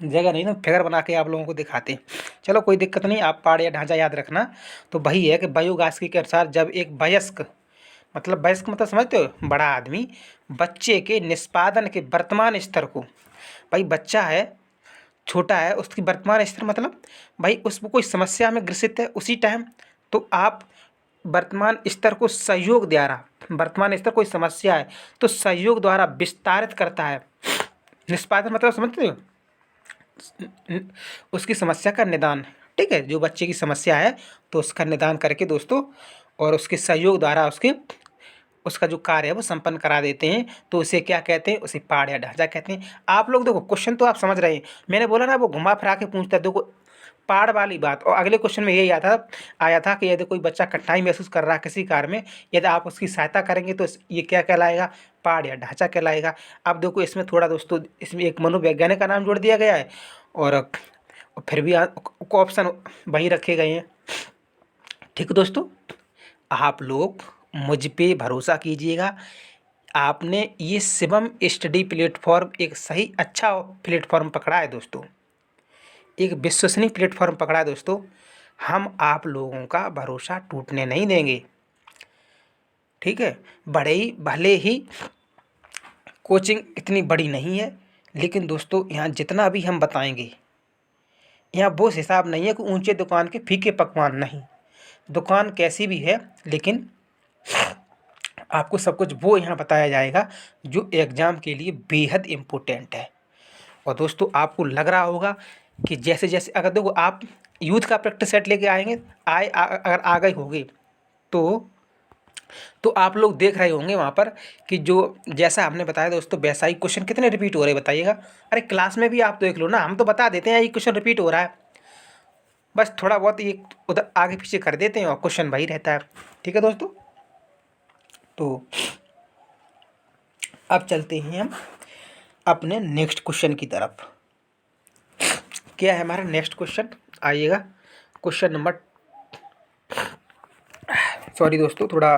जगह नहीं ना, फिगर बना के आप लोगों को दिखाते हैं। चलो कोई दिक्कत नहीं, आप पाड़ या ढांचा याद रखना। तो वही है कि बायोगास्की के अनुसार जब एक वयस्क मतलब समझते हो, बड़ा आदमी बच्चे के निष्पादन के वर्तमान स्तर को, भाई बच्चा है छोटा है, उसकी वर्तमान स्तर मतलब भाई उसको कोई समस्या में ग्रसित है उसी टाइम, तो आप वर्तमान स्तर को सहयोग द्वारा, वर्तमान स्तर कोई समस्या है तो सहयोग द्वारा विस्तारित करता है। निष्पादन मतलब समझते हो, उसकी समस्या का निदान। ठीक है, जो बच्चे की समस्या है तो उसका निदान करके दोस्तों, और उसके सहयोग द्वारा उसका जो कार्य है वो संपन्न करा देते हैं। तो उसे क्या कहते हैं? उसे पाड़ या ढांचा कहते हैं। आप लोग देखो क्वेश्चन तो आप समझ रहे हैं, मैंने बोला ना वो घुमा फिरा के पूछता है। देखो पाड़ वाली बात, और अगले क्वेश्चन में यही आया था कि यदि कोई बच्चा कठिनाई महसूस कर रहा है किसी कार्य में, यदि आप उसकी सहायता करेंगे तो ये क्या कहलाएगा? पाड़ या ढांचा कहलाएगा। अब देखो इसमें थोड़ा दोस्तों, इसमें एक मनोवैज्ञानिक का नाम जोड़ दिया गया है, और फिर भी ऑप्शन वही रखे गए हैं। ठीक है दोस्तों, आप लोग मुझ पे भरोसा कीजिएगा। आपने ये शिवम स्टडी प्लेटफॉर्म एक सही अच्छा प्लेटफॉर्म पकड़ा है दोस्तों, एक विश्वसनीय प्लेटफॉर्म पकड़ा है दोस्तों। हम आप लोगों का भरोसा टूटने नहीं देंगे। ठीक है, भले ही कोचिंग इतनी बड़ी नहीं है, लेकिन दोस्तों यहाँ जितना भी हम बताएंगे, यहाँ वो हिसाब नहीं है कि ऊंचे दुकान के फीके पकवान, नहीं। दुकान कैसी भी है लेकिन आपको सब कुछ वो यहाँ बताया जाएगा जो एग्ज़ाम के लिए बेहद इम्पोर्टेंट है। और दोस्तों आपको लग रहा होगा कि जैसे जैसे अगर देखो आप यूथ का प्रैक्टिस सेट लेके आएंगे, अगर आ गए होंगे तो आप लोग देख रहे होंगे वहाँ पर कि जो जैसा हमने बताया दोस्तों, वैसा ही क्वेश्चन कितने रिपीट हो रहे हैं बताइएगा। अरे क्लास में भी आप देख लो ना, हम तो बता देते हैं ये क्वेश्चन रिपीट हो रहा है, बस थोड़ा बहुत ये उधर आगे पीछे कर देते हैं और क्वेश्चन वही रहता है। ठीक है दोस्तों, तो अब चलते हैं हम अपने नेक्स्ट क्वेश्चन की तरफ। क्या है हमारा नेक्स्ट क्वेश्चन? आइएगा क्वेश्चन नंबर, सॉरी दोस्तों थोड़ा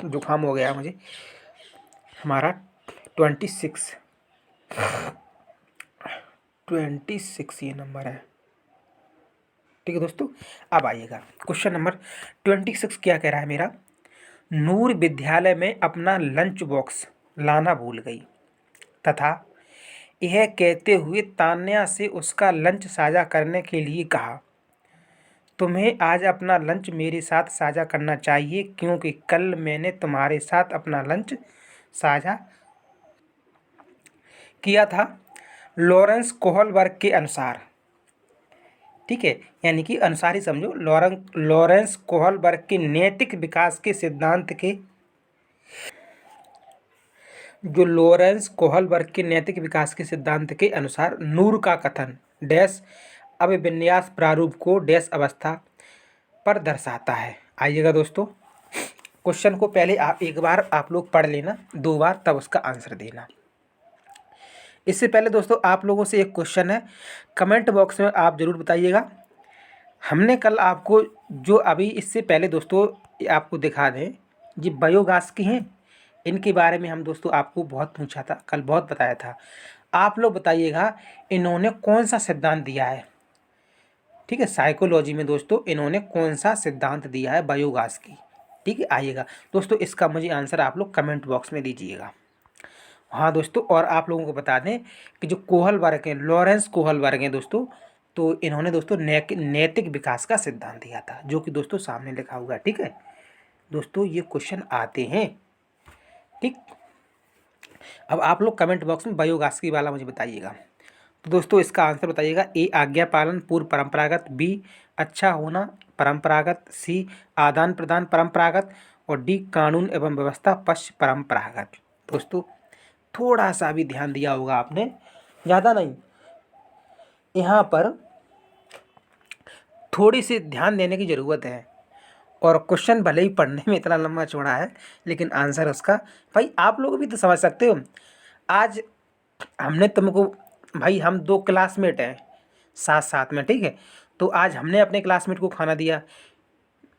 जुकाम हो गया मुझे। हमारा 26, 26 ये नंबर है। ठीक है दोस्तों, अब आइएगा क्वेश्चन नंबर 26 क्या कह रहा है मेरा। नूर विद्यालय में अपना लंच बॉक्स लाना भूल गई तथा यह कहते हुए तान्या से उसका लंच साझा करने के लिए कहा, तुम्हें आज अपना लंच मेरे साथ साझा करना चाहिए क्योंकि कल मैंने तुम्हारे साथ अपना लंच साझा किया था। लॉरेंस कोहलबर्ग के अनुसार, ठीक है, यानी कि अनुसार ही समझो, लॉरेंस कोहलबर्ग के नैतिक विकास के सिद्धांत के जो लॉरेंस कोहलबर्ग के नैतिक विकास के सिद्धांत के अनुसार नूर का कथन डैश अभिविन्यास प्रारूप को डैश अवस्था पर दर्शाता है। आइएगा दोस्तों, क्वेश्चन को पहले आप एक बार आप लोग पढ़ लेना, 2 बार, तब उसका आंसर देना। इससे पहले दोस्तों आप लोगों से एक क्वेश्चन है, कमेंट बॉक्स में आप ज़रूर बताइएगा। हमने कल आपको जो अभी इससे पहले दोस्तों आपको दिखा दें, ये बायोगैस की हैं, इनके बारे में हम दोस्तों आपको बहुत पूछा था, कल बहुत बताया था। आप लोग बताइएगा इन्होंने कौन सा सिद्धांत दिया है। ठीक है, साइकोलॉजी में दोस्तों इन्होंने कौन सा सिद्धांत दिया है बायोगैस की। ठीक है, आइएगा दोस्तों, इसका मुझे आंसर आप लोग कमेंट बॉक्स में दीजिएगा। हाँ दोस्तों, और आप लोगों को बता दें कि जो कोहलबर्ग हैं, लॉरेंस कोहलबर्ग हैं दोस्तों, तो इन्होंने दोस्तों नैतिक विकास का सिद्धांत दिया था, जो कि दोस्तों सामने लिखा हुआ है। ठीक है दोस्तों, ये क्वेश्चन आते हैं। ठीक, अब आप लोग कमेंट बॉक्स में बायोगैस की वाला मुझे बताइएगा। तो दोस्तों इसका आंसर बताइएगा। ए आज्ञा पालन पूर्व परंपरागत, बी अच्छा होना परंपरागत, सी आदान प्रदान परंपरागत, और डी कानून एवं व्यवस्था पश्च परंपरागत। दोस्तों थोड़ा सा भी ध्यान दिया होगा आपने, ज़्यादा नहीं, यहाँ पर थोड़ी सी ध्यान देने की ज़रूरत है। और क्वेश्चन भले ही पढ़ने में इतना लंबा चौड़ा है, लेकिन आंसर उसका, भाई आप लोग भी तो समझ सकते हो। आज हमने तुमको, भाई हम 2 क्लासमेट हैं साथ साथ में, ठीक है, तो आज हमने अपने क्लासमेट को खाना दिया,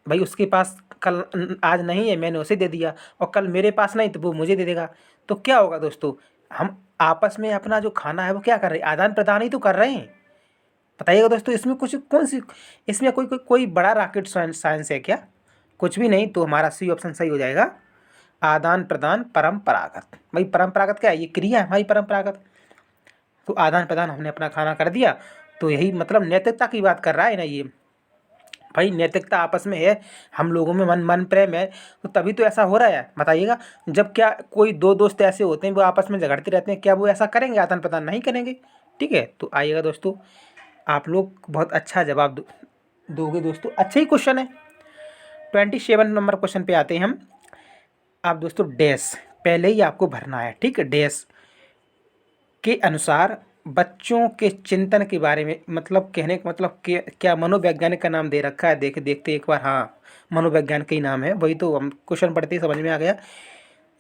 भाई उसके पास कल आज नहीं है, मैंने उसे दे दिया, और कल मेरे पास नहीं तो वो मुझे दे देगा। तो क्या होगा दोस्तों, हम आपस में अपना जो खाना है वो क्या कर रहे हैं, आदान प्रदान ही तो कर रहे हैं। बताइएगा दोस्तों, इसमें कुछ कौन सी, इसमें कोई बड़ा रॉकेट साइंस है क्या? कुछ भी नहीं, तो हमारा सी ऑप्शन सही हो जाएगा, आदान प्रदान परंपरागत। भाई परंपरागत क्या है, ये क्रिया है हमारी परंपरागत। तो आदान प्रदान हमने अपना खाना कर दिया, तो यही मतलब नैतिकता की बात कर रहा है ना ये। भाई नैतिकता आपस में है, हम लोगों में मन प्रेम है, तो तभी तो ऐसा हो रहा है। बताइएगा, जब क्या कोई 2 दोस्त ऐसे होते हैं वो आपस में झगड़ते रहते हैं, क्या वो ऐसा करेंगे, आदान प्रदान नहीं करेंगे? ठीक है, तो आइएगा दोस्तों, आप लोग बहुत अच्छा जवाब दोगे दोस्तों, अच्छा ही क्वेश्चन है। 27 नंबर क्वेश्चन पे आते हैं हम। आप दोस्तों डैश पहले ही आपको भरना है, ठीक है। डैश के अनुसार बच्चों के चिंतन के बारे में, मतलब कहने का मतलब क्या मनोवैज्ञानिक का नाम दे रखा है, देखते एक बार, हाँ मनोवैज्ञानिक का ही नाम है, वही तो हम क्वेश्चन पढ़ते ही समझ में आ गया।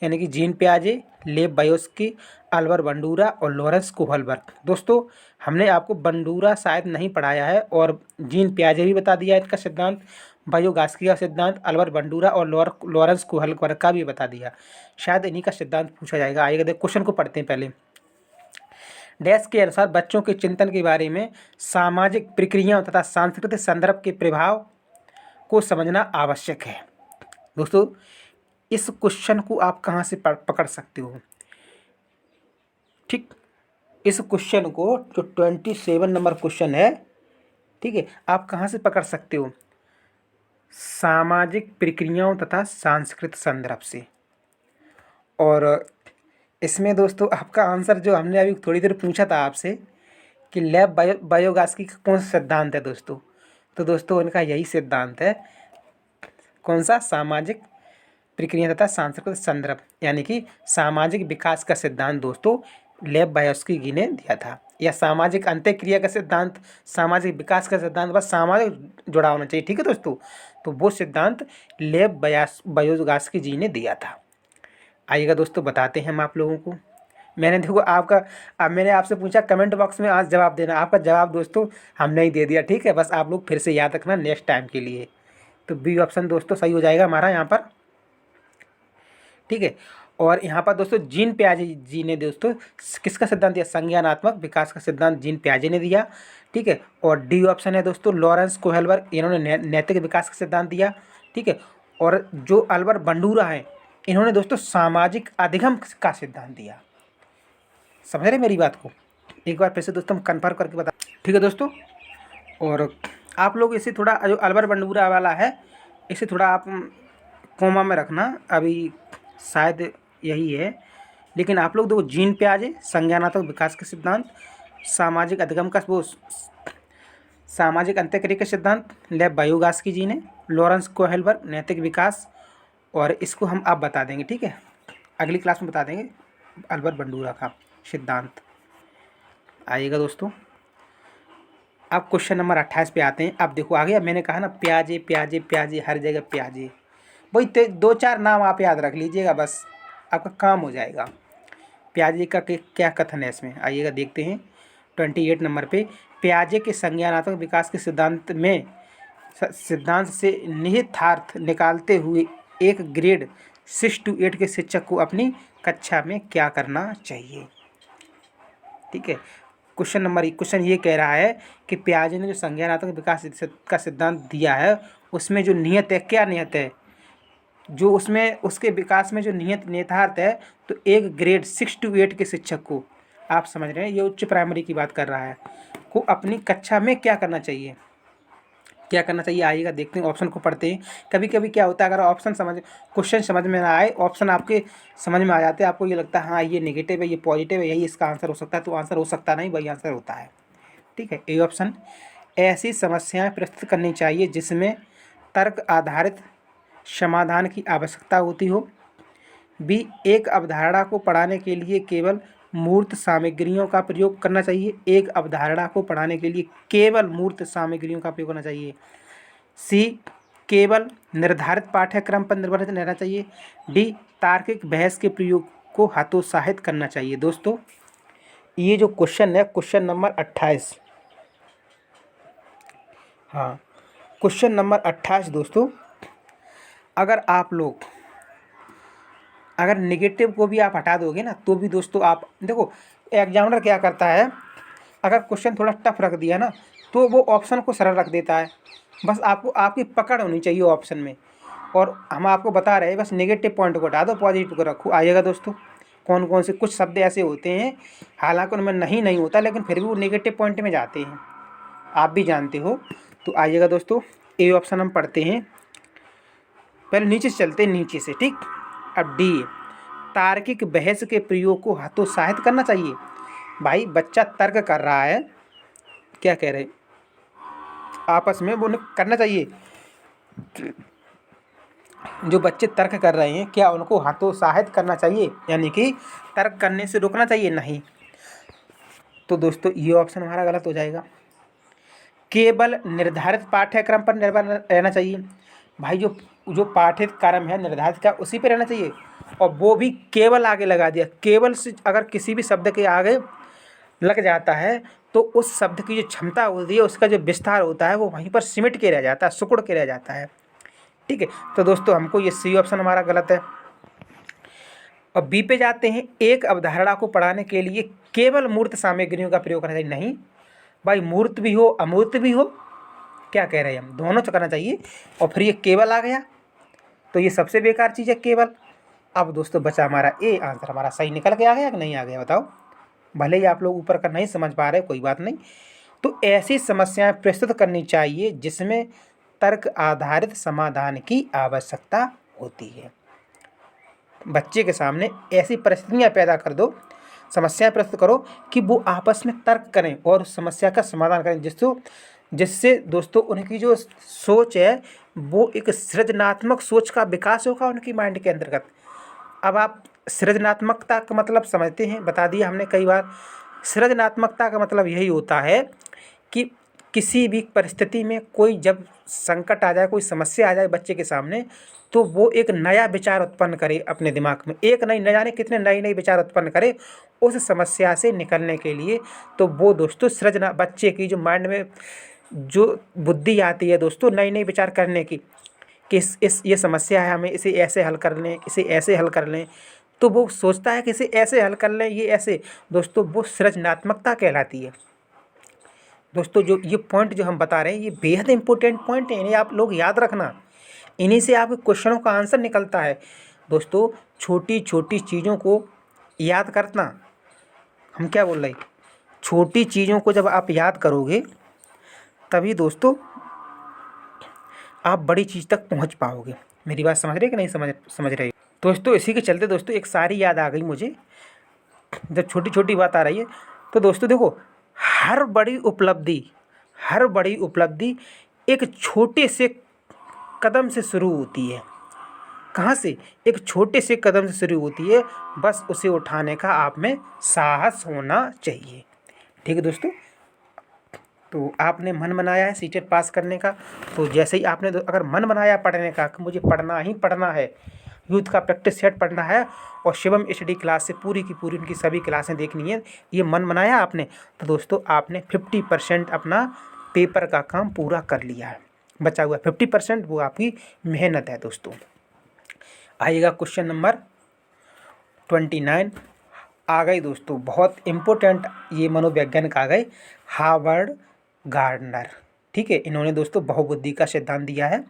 यानी कि जीन पियाजे, लेव बायोस्की, अल्बर बंडूरा और लॉरेंस कोहलबर्ग। दोस्तों हमने आपको बंडूरा शायद नहीं पढ़ाया है, और जीन पियाजे भी बता दिया इसका सिद्धांत, बायोगास्की का सिद्धांत, अल्बर बंडूरा और लॉरेंस कोहलबर्ग का भी बता दिया। शायद इन्हीं का सिद्धांत पूछा जाएगा। आइएगा देख, क्वेश्चन को पढ़ते हैं पहले। डैश के अनुसार बच्चों के चिंतन के बारे में सामाजिक प्रक्रियाओं तथा सांस्कृतिक संदर्भ के प्रभाव को समझना आवश्यक है। दोस्तों इस क्वेश्चन को आप कहाँ से पकड़ सकते हो? ठीक, इस क्वेश्चन को जो 27 नंबर क्वेश्चन है, ठीक है, आप कहाँ से पकड़ सकते हो? सामाजिक प्रक्रियाओं तथा सांस्कृतिक संदर्भ से। और इसमें दोस्तों आपका आंसर जो हमने अभी थोड़ी देर पूछा था आपसे कि लैब बायोगैस की कौन सा सिद्धांत है दोस्तों, तो दोस्तों उनका यही सिद्धांत है। कौन सा? सामाजिक प्रक्रिया तथा सांस्कृतिक संदर्भ, यानी कि सामाजिक विकास का सिद्धांत दोस्तों लेव बायोस्की ने दिया था। या सामाजिक अंत्यक्रिया का सिद्धांत, सामाजिक विकास का सिद्धांत, बस सामाजिक जुड़ा होना चाहिए, ठीक है दोस्तों। तो वो सिद्धांत लेव बायोस्की जी ने दिया था। आइएगा दोस्तों, बताते हैं हम आप लोगों को। मैंने देखो आपका, अब मैंने आपसे पूछा कमेंट बॉक्स में आज जवाब देना, आपका जवाब दोस्तों हमने ही दे दिया, ठीक है। बस आप लोग फिर से याद रखना नेक्स्ट टाइम के लिए। तो बी ऑप्शन दोस्तों सही हो जाएगा हमारा यहाँ पर, ठीक है। और यहाँ पर दोस्तों जीन पियाजे जी ने दोस्तों किसका सिद्धांत दिया, संज्ञानात्मक विकास का सिद्धांत जीन पियाजे ने दिया। ठीक है, और डी ऑप्शन है दोस्तों लॉरेंस कोहलबर्ग, इन्होंने नैतिक विकास का सिद्धांत दिया। ठीक है, और जो अल्बर्ट बंडूरा हैं इन्होंने दोस्तों सामाजिक अधिगम का सिद्धांत दिया। समझ रहे मेरी बात को, एक बार फिर से दोस्तों हम कन्फर्म करके बता। ठीक है दोस्तों, और आप लोग इसे थोड़ा जो अल्बर्ट बंडूरा वाला है इसे थोड़ा आप कोमा में रखना, अभी शायद यही है, लेकिन आप लोग देखो जीन पियाजे संज्ञानात्मक विकास के सिद्धांत, सामाजिक अधिगम का वो सामाजिक अंत्यक्रिया के सिद्धांत लेव बायोगास्की जी ने, लॉरेंस कोहेलबर्ग नैतिक विकास, और इसको हम आप बता देंगे। ठीक है, अगली क्लास में बता देंगे अल्बर्ट बंडूरा का सिद्धांत। आइएगा दोस्तों, अब क्वेश्चन नंबर 28 पे आते हैं। अब देखो आ गया, मैंने कहा ना प्याजे प्याजे प्याजे, हर जगह प्याजे, वही 2-4 नाम आप याद रख लीजिएगा, बस आपका काम हो जाएगा। प्याजे का क्या कथन है इसमें, आइएगा देखते हैं 28 नंबर पे। प्याजे के संज्ञानात्मक विकास के सिद्धांत से निहितार्थ निकालते हुए एक ग्रेड 6 to 8 के शिक्षक को अपनी कक्षा में क्या करना चाहिए। ठीक है, क्वेश्चन ये कह रहा है कि पियाजे ने जो संज्ञानात्मक विकास का सिद्धांत दिया है उसमें जो नियत है, क्या नियत है, जो उसमें उसके विकास में जो निहितार्थ है, तो एक ग्रेड 6 to 8 के शिक्षक को, आप समझ रहे हैं ये उच्च प्राइमरी की बात कर रहा है, को अपनी कक्षा में क्या करना चाहिए, क्या करना चाहिए। आइएगा देखते हैं, ऑप्शन को पढ़ते हैं। कभी कभी क्या होता है, अगर क्वेश्चन समझ में ना आए, ऑप्शन आपके समझ में आ जाते हैं, आपको ये लगता है हाँ ये नेगेटिव है ये पॉजिटिव है यही इसका आंसर हो सकता है, तो आंसर हो सकता नहीं, वही आंसर होता है। ठीक है, ए ऑप्शन, ऐसी समस्याएं प्रस्तुत करनी चाहिए जिसमें तर्क आधारित समाधान की आवश्यकता होती हो। बी, एक अवधारणा को पढ़ाने के लिए केवल मूर्त सामग्रियों का प्रयोग करना चाहिए, एक अवधारणा को पढ़ाने के लिए केवल मूर्त सामग्रियों का प्रयोग करना चाहिए। सी, केवल निर्धारित पाठ्यक्रम पर निर्भर रहना चाहिए। डी, तार्किक बहस के प्रयोग को हतोत्साहित करना चाहिए। दोस्तों ये जो क्वेश्चन है क्वेश्चन नंबर 28, हाँ क्वेश्चन नंबर 28 दोस्तों, अगर आप लोग अगर नेगेटिव को भी आप हटा दोगे ना तो भी दोस्तों आप देखो एग्जामिनर क्या करता है, अगर क्वेश्चन थोड़ा टफ रख दिया ना तो वो ऑप्शन को सरल रख देता है, बस आपको आपकी पकड़ होनी चाहिए ऑप्शन में, और हम आपको बता रहे हैं बस नेगेटिव पॉइंट को हटा दो पॉजिटिव को रखो। आइएगा दोस्तों, कौन कौन से कुछ शब्द ऐसे होते हैं हालांकि उनमें नहीं होता लेकिन फिर भी वो नेगेटिव पॉइंट में जाते हैं, आप भी जानते हो। तो आइएगा दोस्तों, ए ऑप्शन हम पढ़ते हैं, पहले नीचे से चलते हैं नीचे से। ठीक, अब डी, तार्किक बहस के प्रयोग को हतोत्साहित करना चाहिए। भाई बच्चा तर्क कर रहा है, क्या कह रहे आपस में वो करना चाहिए, जो बच्चे तर्क कर रहे हैं क्या उनको हतोत्साहित करना चाहिए, यानी कि तर्क करने से रोकना चाहिए, नहीं। तो दोस्तों ये ऑप्शन हमारा गलत हो जाएगा। केवल निर्धारित पाठ्यक्रम पर निर्भर रहना चाहिए। भाई जो पाठ्यक्रम है निर्धारित का उसी पे रहना चाहिए, और वो भी केवल आगे लगा दिया। केवल से अगर किसी भी शब्द के आगे लग जाता है तो उस शब्द की जो क्षमता होती है उसका जो विस्तार होता है वो वहीं पर सिमट के रह जाता है, सिकुड़ के रह जाता है। ठीक है, तो दोस्तों हमको ये सी ऑप्शन हमारा गलत है। अब बी पे जाते हैं, एक अवधारणा को पढ़ाने के लिए केवल मूर्त सामग्रियों का प्रयोग करना चाहिए। नहीं भाई, मूर्त भी हो अमूर्त भी हो, क्या कह रहे हैं हम, दोनों तो करना चाहिए। और फिर ये केवल आ गया तो ये सबसे बेकार चीज़ है केवल। अब दोस्तों बचा हमारा ए, आंसर हमारा सही निकल के आ गया कि नहीं आ गया बताओ। भले ही आप लोग ऊपर का नहीं समझ पा रहे कोई बात नहीं। तो ऐसी समस्याएं प्रस्तुत करनी चाहिए जिसमें तर्क आधारित समाधान की आवश्यकता होती है। बच्चे के सामने ऐसी परिस्थितियां पैदा कर दो, समस्याएं प्रस्तुत करो कि वो आपस में तर्क करें और समस्या का समाधान करें, जिससे दोस्तों उनकी जो सोच है वो एक सृजनात्मक सोच का विकास होगा उनकी माइंड के अंतर्गत। अब आप सृजनात्मकता का मतलब समझते हैं, बता दिया हमने कई बार। सृजनात्मकता का मतलब यही होता है कि किसी भी परिस्थिति में कोई जब संकट आ जाए, कोई समस्या आ जाए बच्चे के सामने, तो वो एक नया विचार उत्पन्न करे अपने दिमाग में, एक नई न जाने कितने नए विचार उत्पन्न करे उस समस्या से निकलने के लिए। तो वो दोस्तों बच्चे की जो माइंड में जो बुद्धि आती है दोस्तों नई विचार करने की, कि ये समस्या है हमें इसे ऐसे हल कर लें, इसे ऐसे हल कर लें, तो वो सोचता है कि इसे ऐसे हल कर लें, ये ऐसे। दोस्तों वो सृजनात्मकता कहलाती है। दोस्तों जो ये पॉइंट जो हम बता रहे हैं ये बेहद इंपॉर्टेंट पॉइंट है, इन्हें आप लोग याद रखना। इन्हीं से आपके क्वेश्चनों का आंसर निकलता है। दोस्तों छोटी छोटी चीज़ों को याद करना, हम क्या बोल रहे हैं, छोटी चीज़ों को जब आप याद करोगे तभी दोस्तों आप बड़ी चीज़ तक पहुंच पाओगे। मेरी बात समझ रहे कि नहीं समझ समझ रहे हो? दोस्तों इसी के चलते दोस्तों एक सारी याद आ गई मुझे, जब छोटी छोटी बात आ रही है। तो दोस्तों देखो, हर बड़ी उपलब्धि, हर बड़ी उपलब्धि एक छोटे से कदम से शुरू होती है। कहाँ से? एक छोटे से कदम से शुरू होती है, बस उसे उठाने का आप में साहस होना चाहिए। ठीक है दोस्तों, तो आपने मन बनाया है सीटेट पास करने का, तो जैसे ही आपने अगर मन बनाया पढ़ने का कि मुझे पढ़ना ही पढ़ना है, यूथ का प्रैक्टिस सेट पढ़ना है और शिवम स्टडी क्लास से पूरी की पूरी उनकी सभी क्लासें देखनी है, ये मन बनाया आपने, तो दोस्तों आपने 50% अपना पेपर का काम पूरा कर लिया है। बचा हुआ 50% वो आपकी मेहनत है। दोस्तों आइएगा क्वेश्चन नंबर 29 आ गई। दोस्तों बहुत इम्पोर्टेंट ये मनोवैज्ञानिक आ गए, हार्वर्ड गार्डनर। ठीक है, इन्होंने दोस्तों बहुबुद्धि का सिद्धांत दिया है।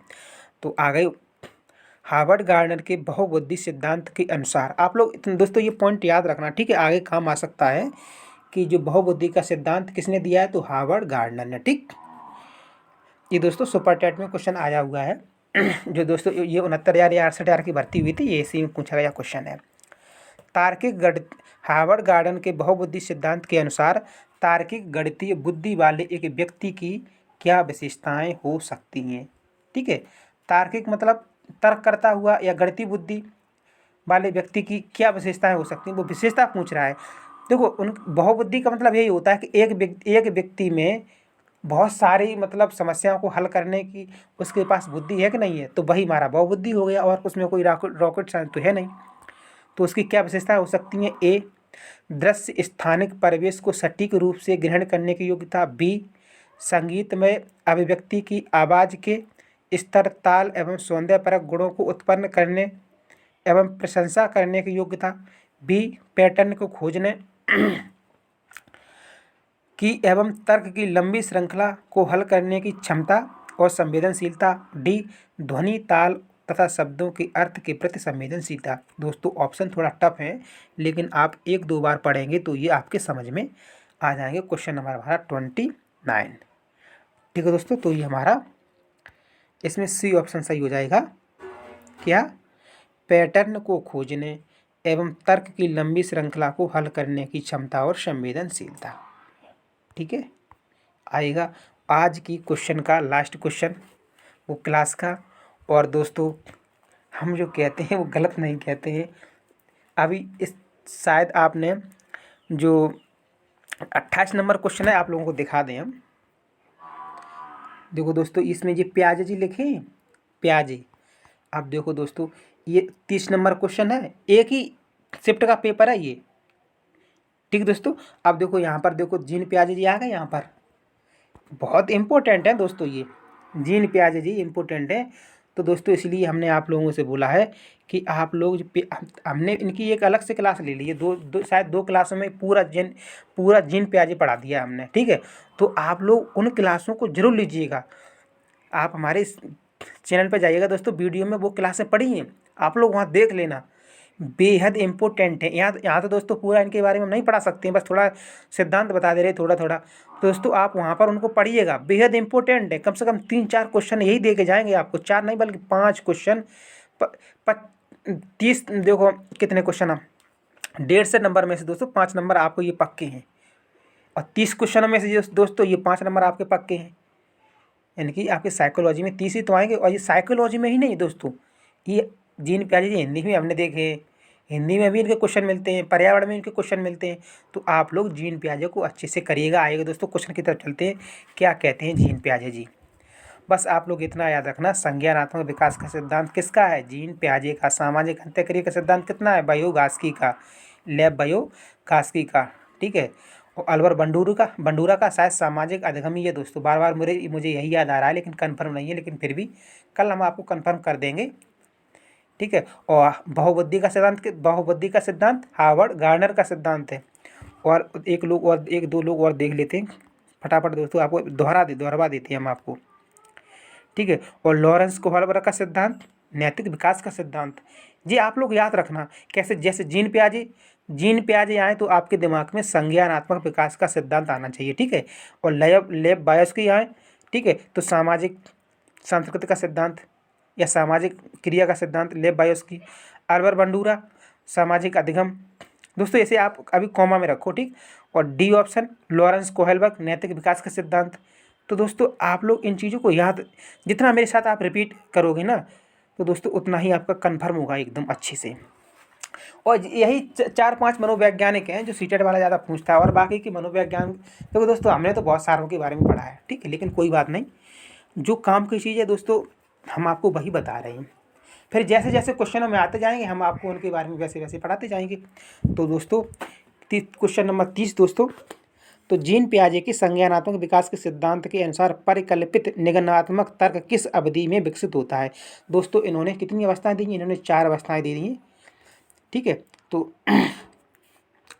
तो आ गए हार्वर्ड गार्डनर के बहुबुद्धि सिद्धांत के अनुसार। आप लोग दोस्तों ये पॉइंट याद रखना, ठीक है, आगे काम आ सकता है कि जो बहुबुद्धि का सिद्धांत किसने दिया है, तो हार्वर्ड गार्डनर ने। ठीक, ये दोस्तों सुपर टेट में क्वेश्चन आया हुआ है जो दोस्तों ये 69,000 या 68,000 की भर्ती हुई थी, ये इसी में पूछा गया क्वेश्चन है। तार्किक गणित, हार्वर्ड गार्डन के बहुबुद्धि सिद्धांत के अनुसार तार्किक गणितीय बुद्धि वाले एक व्यक्ति की क्या विशेषताएं हो सकती हैं। ठीक है, तार्किक मतलब तर्क करता हुआ या गणितीय बुद्धि वाले व्यक्ति की क्या विशेषताएं हो सकती हैं, वो विशेषता पूछ रहा है। देखो उन बहुबुद्धि का मतलब यही होता है कि एक व्यक्ति में बहुत सारी मतलब समस्याओं को हल करने की उसके पास बुद्धि है कि नहीं है, तो वही हमारा बहुबुद्धि हो गया, और उसमें कोई रॉकेट साइंस तो है नहीं। तो उसकी क्या विशेषताएं हो सकती हैं? ए, दृश्य स्थानिक परिवेश को सटीक रूप से ग्रहण करने की योग्यता। बी, संगीतमय अभिव्यक्ति की आवाज़ के स्तर, ताल एवं सौंदर्यपरक गुणों को उत्पन्न करने एवं प्रशंसा करने की योग्यता। बी, पैटर्न को खोजने की एवं तर्क की लंबी श्रृंखला को हल करने की क्षमता और संवेदनशीलता। डी, ध्वनि, ताल तथा शब्दों के अर्थ के प्रति संवेदनशीलता। दोस्तों ऑप्शन थोड़ा टफ है, लेकिन आप एक दो बार पढ़ेंगे तो ये आपके समझ में आ जाएंगे। क्वेश्चन नंबर हमारा 29। ठीक है दोस्तों, तो ये हमारा इसमें सी ऑप्शन सही हो जाएगा। क्या? पैटर्न को खोजने एवं तर्क की लंबी श्रृंखला को हल करने की क्षमता और संवेदनशीलता। ठीक है, आएगा आज की क्वेश्चन का लास्ट क्वेश्चन वो क्लास का। और दोस्तों हम जो कहते हैं वो गलत नहीं कहते हैं। अभी इस शायद आपने जो 28 नंबर क्वेश्चन है आप लोगों को दिखा दें हम। देखो दोस्तों इसमें ये प्याजे जी लिखे हैं, प्याजे। अब देखो दोस्तों ये 30 नंबर क्वेश्चन है, एक ही शिफ्ट का पेपर है ये। ठीक दोस्तों, अब देखो यहाँ पर देखो जीन प्याजे जी आ गए, यहाँ पर बहुत इम्पोर्टेंट है दोस्तों, ये जीन प्याजे जी इम्पोर्टेंट है। तो दोस्तों इसलिए हमने आप लोगों से बोला है कि आप लोग हमने इनकी एक अलग से क्लास ले ली है, शायद 2 क्लासों में पूरा जीन प्याजे पढ़ा दिया हमने। ठीक है, तो आप लोग उन क्लासों को जरूर लीजिएगा। आप हमारे चैनल पर जाइएगा दोस्तों, वीडियो में वो क्लासें पढ़ी हैं, आप लोग वहाँ देख लेना, बेहद इम्पोर्टेंट है। यहाँ तो दोस्तों पूरा इनके बारे में हम नहीं पढ़ा सकते हैं, बस थोड़ा सिद्धांत बता दे रहे थोड़ा थोड़ा। दोस्तों आप वहाँ पर उनको पढ़िएगा, बेहद इंपॉर्टेंट है। कम से कम 3-4 क्वेश्चन यही दे के जाएंगे आपको, 4 नहीं बल्कि 5 क्वेश्चन 30। देखो कितने क्वेश्चन हम 150 नंबर में से दोस्तों 5 नंबर आपको ये पक्के हैं, और 30 क्वेश्चनों में से दोस्तों ये 5 नंबर आपके पक्के हैं। यानी कि आपके साइकोलॉजी में 30 ही तो आएंगे। और ये साइकोलॉजी में ही नहीं दोस्तों, ये जीन प्याजे जी हिंदी में हमने देखे, हिंदी में भी इनके क्वेश्चन मिलते हैं, पर्यावरण में इनके क्वेश्चन मिलते हैं। तो आप लोग जीन प्याजे को अच्छे से करिएगा। आइएगा दोस्तों क्वेश्चन की तरफ चलते हैं, क्या कहते हैं जीन प्याजे जी। बस आप लोग इतना याद रखना, संज्ञानात्मक विकास का सिद्धांत किसका है? जीन प्याजे का। सामाजिक अंत्यक्रिया का सिद्धांत कितना है? बायोगास्की का, लेब बायोगास्की का। ठीक है, और अल्बर बंडूरा का शायद सामाजिक अधिगमी है दोस्तों। बार बार मुझे यही याद आ रहा है, लेकिन कन्फर्म नहीं है, लेकिन फिर भी कल हम आपको कन्फर्म कर देंगे ठीक है। और बहुबुद्धि का सिद्धांत हार्वर्ड गार्डनर का सिद्धांत है। और एक दो लोग और देख लेते हैं फटाफट दोस्तों, आपको दोहरवा देते हैं हम आपको, ठीक है। और लॉरेंस कोहलबर्ग का सिद्धांत, नैतिक विकास का सिद्धांत। जी आप लोग याद रखना कैसे, जैसे जीन प्याजे आए तो आपके दिमाग में संज्ञानात्मक विकास का सिद्धांत आना चाहिए, ठीक है। और लेब बायोस्की आए, ठीक है, तो सामाजिक सांस्कृतिक का सिद्धांत या सामाजिक क्रिया का सिद्धांत लेब बायोस्की। अल्बर्ट बंडूरा सामाजिक अधिगम। दोस्तों ऐसे आप अभी कॉमा में रखो, ठीक। और डी ऑप्शन लॉरेंस कोहलबर्ग नैतिक विकास का सिद्धांत। तो दोस्तों आप लोग इन चीज़ों को याद, जितना मेरे साथ आप रिपीट करोगे ना तो दोस्तों उतना ही आपका कन्फर्म होगा एकदम अच्छे से। और यही 4-5 मनोवैज्ञानिक हैं जो सीटेट वाला ज़्यादा पूछता है, और बाकी की मनोवैज्ञान तो दोस्तों हमने तो बहुत सारों के बारे में पढ़ा है, ठीक है। लेकिन कोई बात नहीं, जो काम की चीज़ है दोस्तों हम आपको वही बता रहे हैं। फिर जैसे जैसे क्वेश्चनों में आते जाएंगे हम आपको उनके बारे में वैसे वैसे पढ़ाते जाएंगे। तो दोस्तों क्वेश्चन नंबर 30 दोस्तों, तो जीन पियाजे की संज्ञानात्मक विकास के सिद्धांत के अनुसार परिकल्पित निगमनात्मक तर्क किस अवधि में विकसित होता है। दोस्तों इन्होंने कितनी अवस्थाएं दी हैं, इन्होंने 4 अवस्थाएं दे दी हैं, ठीक है। तो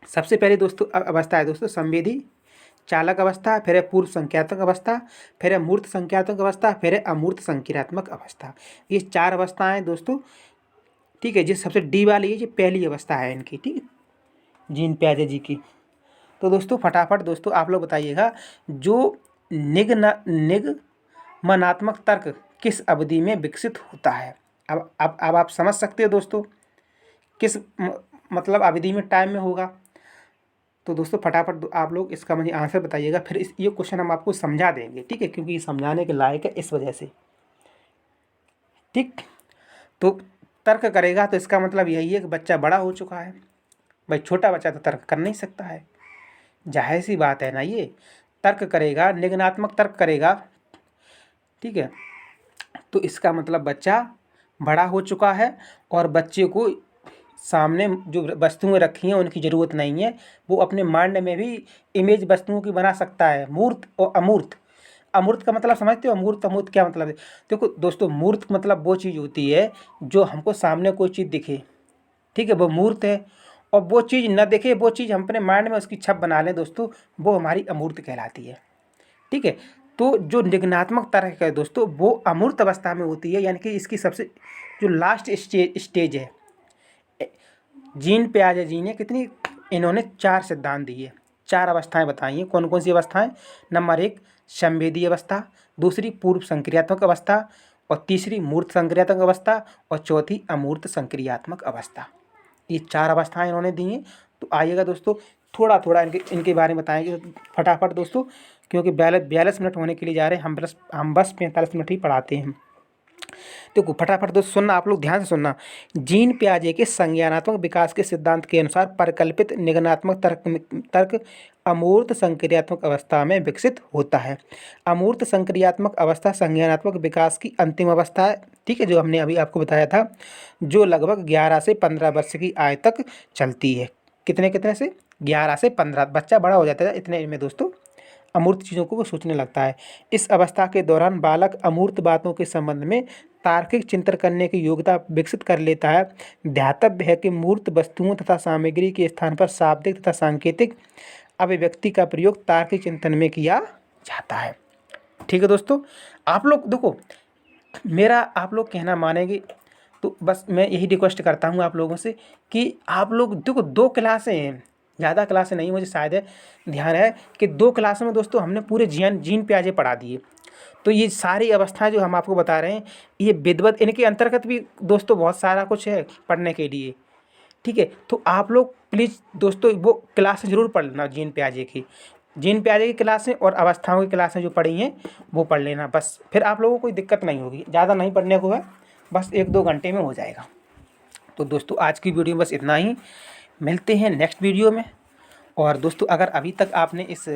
सबसे पहले दोस्तों अवस्था है दोस्तों संवेदी चालक अवस्था, फिर है पूर्व संख्यात्मक अवस्था, फिर है मूर्त संख्यात्मक अवस्था, फिर है अमूर्त संक्रियात्मक अवस्था। ये 4 अवस्थाएं दोस्तों, ठीक है। जिस सबसे डी वाली है ये पहली अवस्था है इनकी, ठीक है, जीन प्याजे जी की। तो दोस्तों फटाफट दोस्तों आप लोग बताइएगा, जो निगमनात्मक तर्क किस अवधि में विकसित होता है। अब आप समझ सकते हो दोस्तों किस मतलब अवधि में, टाइम में होगा। तो दोस्तों फटाफट आप लोग इसका मुझे आंसर बताइएगा, फिर ये क्वेश्चन हम आपको समझा देंगे, ठीक है, क्योंकि ये समझाने के लायक है इस वजह से, ठीक। तो तर्क करेगा तो इसका मतलब यही है कि बच्चा बड़ा हो चुका है। भाई छोटा बच्चा तो तर्क कर नहीं सकता है, जाहिर सी बात है ना। ये तर्क करेगा, निगमनात्मक तर्क करेगा, ठीक है, तो इसका मतलब बच्चा बड़ा हो चुका है और बच्चे को सामने जो वस्तुएं रखी हैं उनकी ज़रूरत नहीं है, वो अपने माइंड में भी इमेज वस्तुओं की बना सकता है। मूर्त और अमूर्त, अमूर्त का मतलब समझते हो, अमूर्त अमूर्त क्या मतलब है। देखो दोस्तों मूर्त मतलब वो चीज़ होती है जो हमको सामने कोई चीज़ दिखे, ठीक है, वो मूर्त है। और वो चीज़ न दिखे, वो चीज़ हम अपने माइंड में उसकी छप बना लें दोस्तों, वो हमारी अमूर्त कहलाती है, ठीक है। तो जो निगमनात्मक तर्क है दोस्तों वो अमूर्त अवस्था में होती है, यानी कि इसकी सबसे जो लास्ट स्टेज है। जीन प्याजे जी ने इन्होंने 4 सिद्धांत दिए, 4 अवस्थाएं बताई हैं। कौन कौन सी अवस्थाएं? नंबर 1 संवेदी अवस्था, दूसरी पूर्व संक्रियात्मक अवस्था, और तीसरी मूर्त संक्रियात्मक अवस्था, और चौथी अमूर्त संक्रियात्मक अवस्था। ये 4 अवस्थाएं इन्होंने दी हैं। तो आइएगा दोस्तों थोड़ा थोड़ा इनके बारे में बताएंगे फटाफट दोस्तों, क्योंकि 42 मिनट होने के लिए जा रहे हैं, हम बस 45 मिनट ही पढ़ाते हैं। देखो फटाफट दोस्तों सुनना, आप लोग ध्यान से सुनना। जीन पियाजे के संज्ञानात्मक विकास के सिद्धांत के अनुसार परिकल्पित निगमनात्मक तर्क अमूर्त संक्रियात्मक अवस्था में विकसित होता है। अमूर्त संक्रियात्मक अवस्था संज्ञानात्मक विकास की अंतिम अवस्था है, ठीक है, जो हमने अभी आपको बताया था, जो लगभग 11 से 15 वर्ष की आयु तक चलती है। कितने से? 11 से 15। बच्चा बड़ा हो जाता है इतने में दोस्तों, अमूर्त चीज़ों को वो सोचने लगता है। इस अवस्था के दौरान बालक अमूर्त बातों के संबंध में तार्किक चिंतन करने की योग्यता विकसित कर लेता है। ध्यातव्य है कि मूर्त वस्तुओं तथा सामग्री के स्थान पर शाब्दिक तथा सांकेतिक अभिव्यक्ति का प्रयोग तार्किक चिंतन में किया जाता है, ठीक है दोस्तों। आप लोग देखो, मेरा आप लोग कहना मानेंगे तो बस मैं यही रिक्वेस्ट करता हूँ आप लोगों से कि आप लोग देखो 2 क्लासें हैं, ज़्यादा क्लासें नहीं, मुझे शायद ध्यान है कि 2 क्लासों में दोस्तों हमने पूरे जीन प्याजे पढ़ा दिए। तो ये सारी अवस्थाएं जो हम आपको बता रहे हैं ये विधिवत, इनके अंतर्गत भी दोस्तों बहुत सारा कुछ है पढ़ने के लिए, ठीक है। तो आप लोग प्लीज़ दोस्तों वो क्लासें ज़रूर पढ़ लेना, जीन प्याजे की क्लासें और अवस्थाओं की क्लासें जो पढ़ी हैं वो पढ़ लेना, बस फिर आप लोगों को कोई दिक्कत नहीं होगी, ज़्यादा नहीं पढ़ने को है, बस 1-2 घंटे में हो जाएगा। तो दोस्तों आज की वीडियो में बस इतना ही, मिलते हैं नेक्स्ट वीडियो में। और दोस्तों अगर अभी तक आपने इस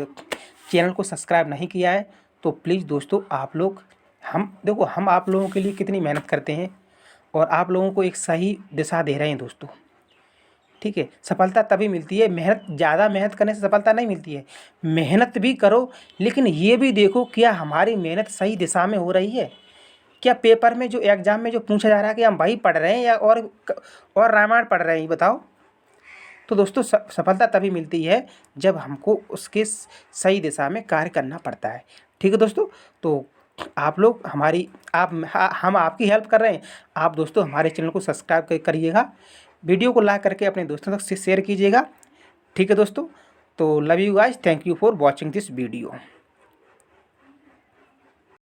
चैनल को सब्सक्राइब नहीं किया है तो प्लीज़ दोस्तों आप लोग, हम आप लोगों के लिए कितनी मेहनत करते हैं और आप लोगों को एक सही दिशा दे रहे हैं दोस्तों, ठीक है। सफलता तभी मिलती है, ज़्यादा मेहनत करने से सफलता नहीं मिलती है। मेहनत भी करो लेकिन ये भी देखो क्या हमारी मेहनत सही दिशा में हो रही है, क्या पेपर में जो एग्ज़ाम में जो पूछा जा रहा है कि हम वही पढ़ रहे हैं या और रामायण पढ़ रहे हैं, बताओ। तो दोस्तों सफलता तभी मिलती है जब हमको उसके सही दिशा में कार्य करना पड़ता है। ठीक है दोस्तों, तो आप लोग हमारी हम आपकी हेल्प कर रहे हैं, आप दोस्तों हमारे चैनल को सब्सक्राइब करिएगा, वीडियो को लाइक करके अपने दोस्तों तक शेयर कीजिएगा। ठीक है दोस्तों, तो love you guys, thank you for watching this video.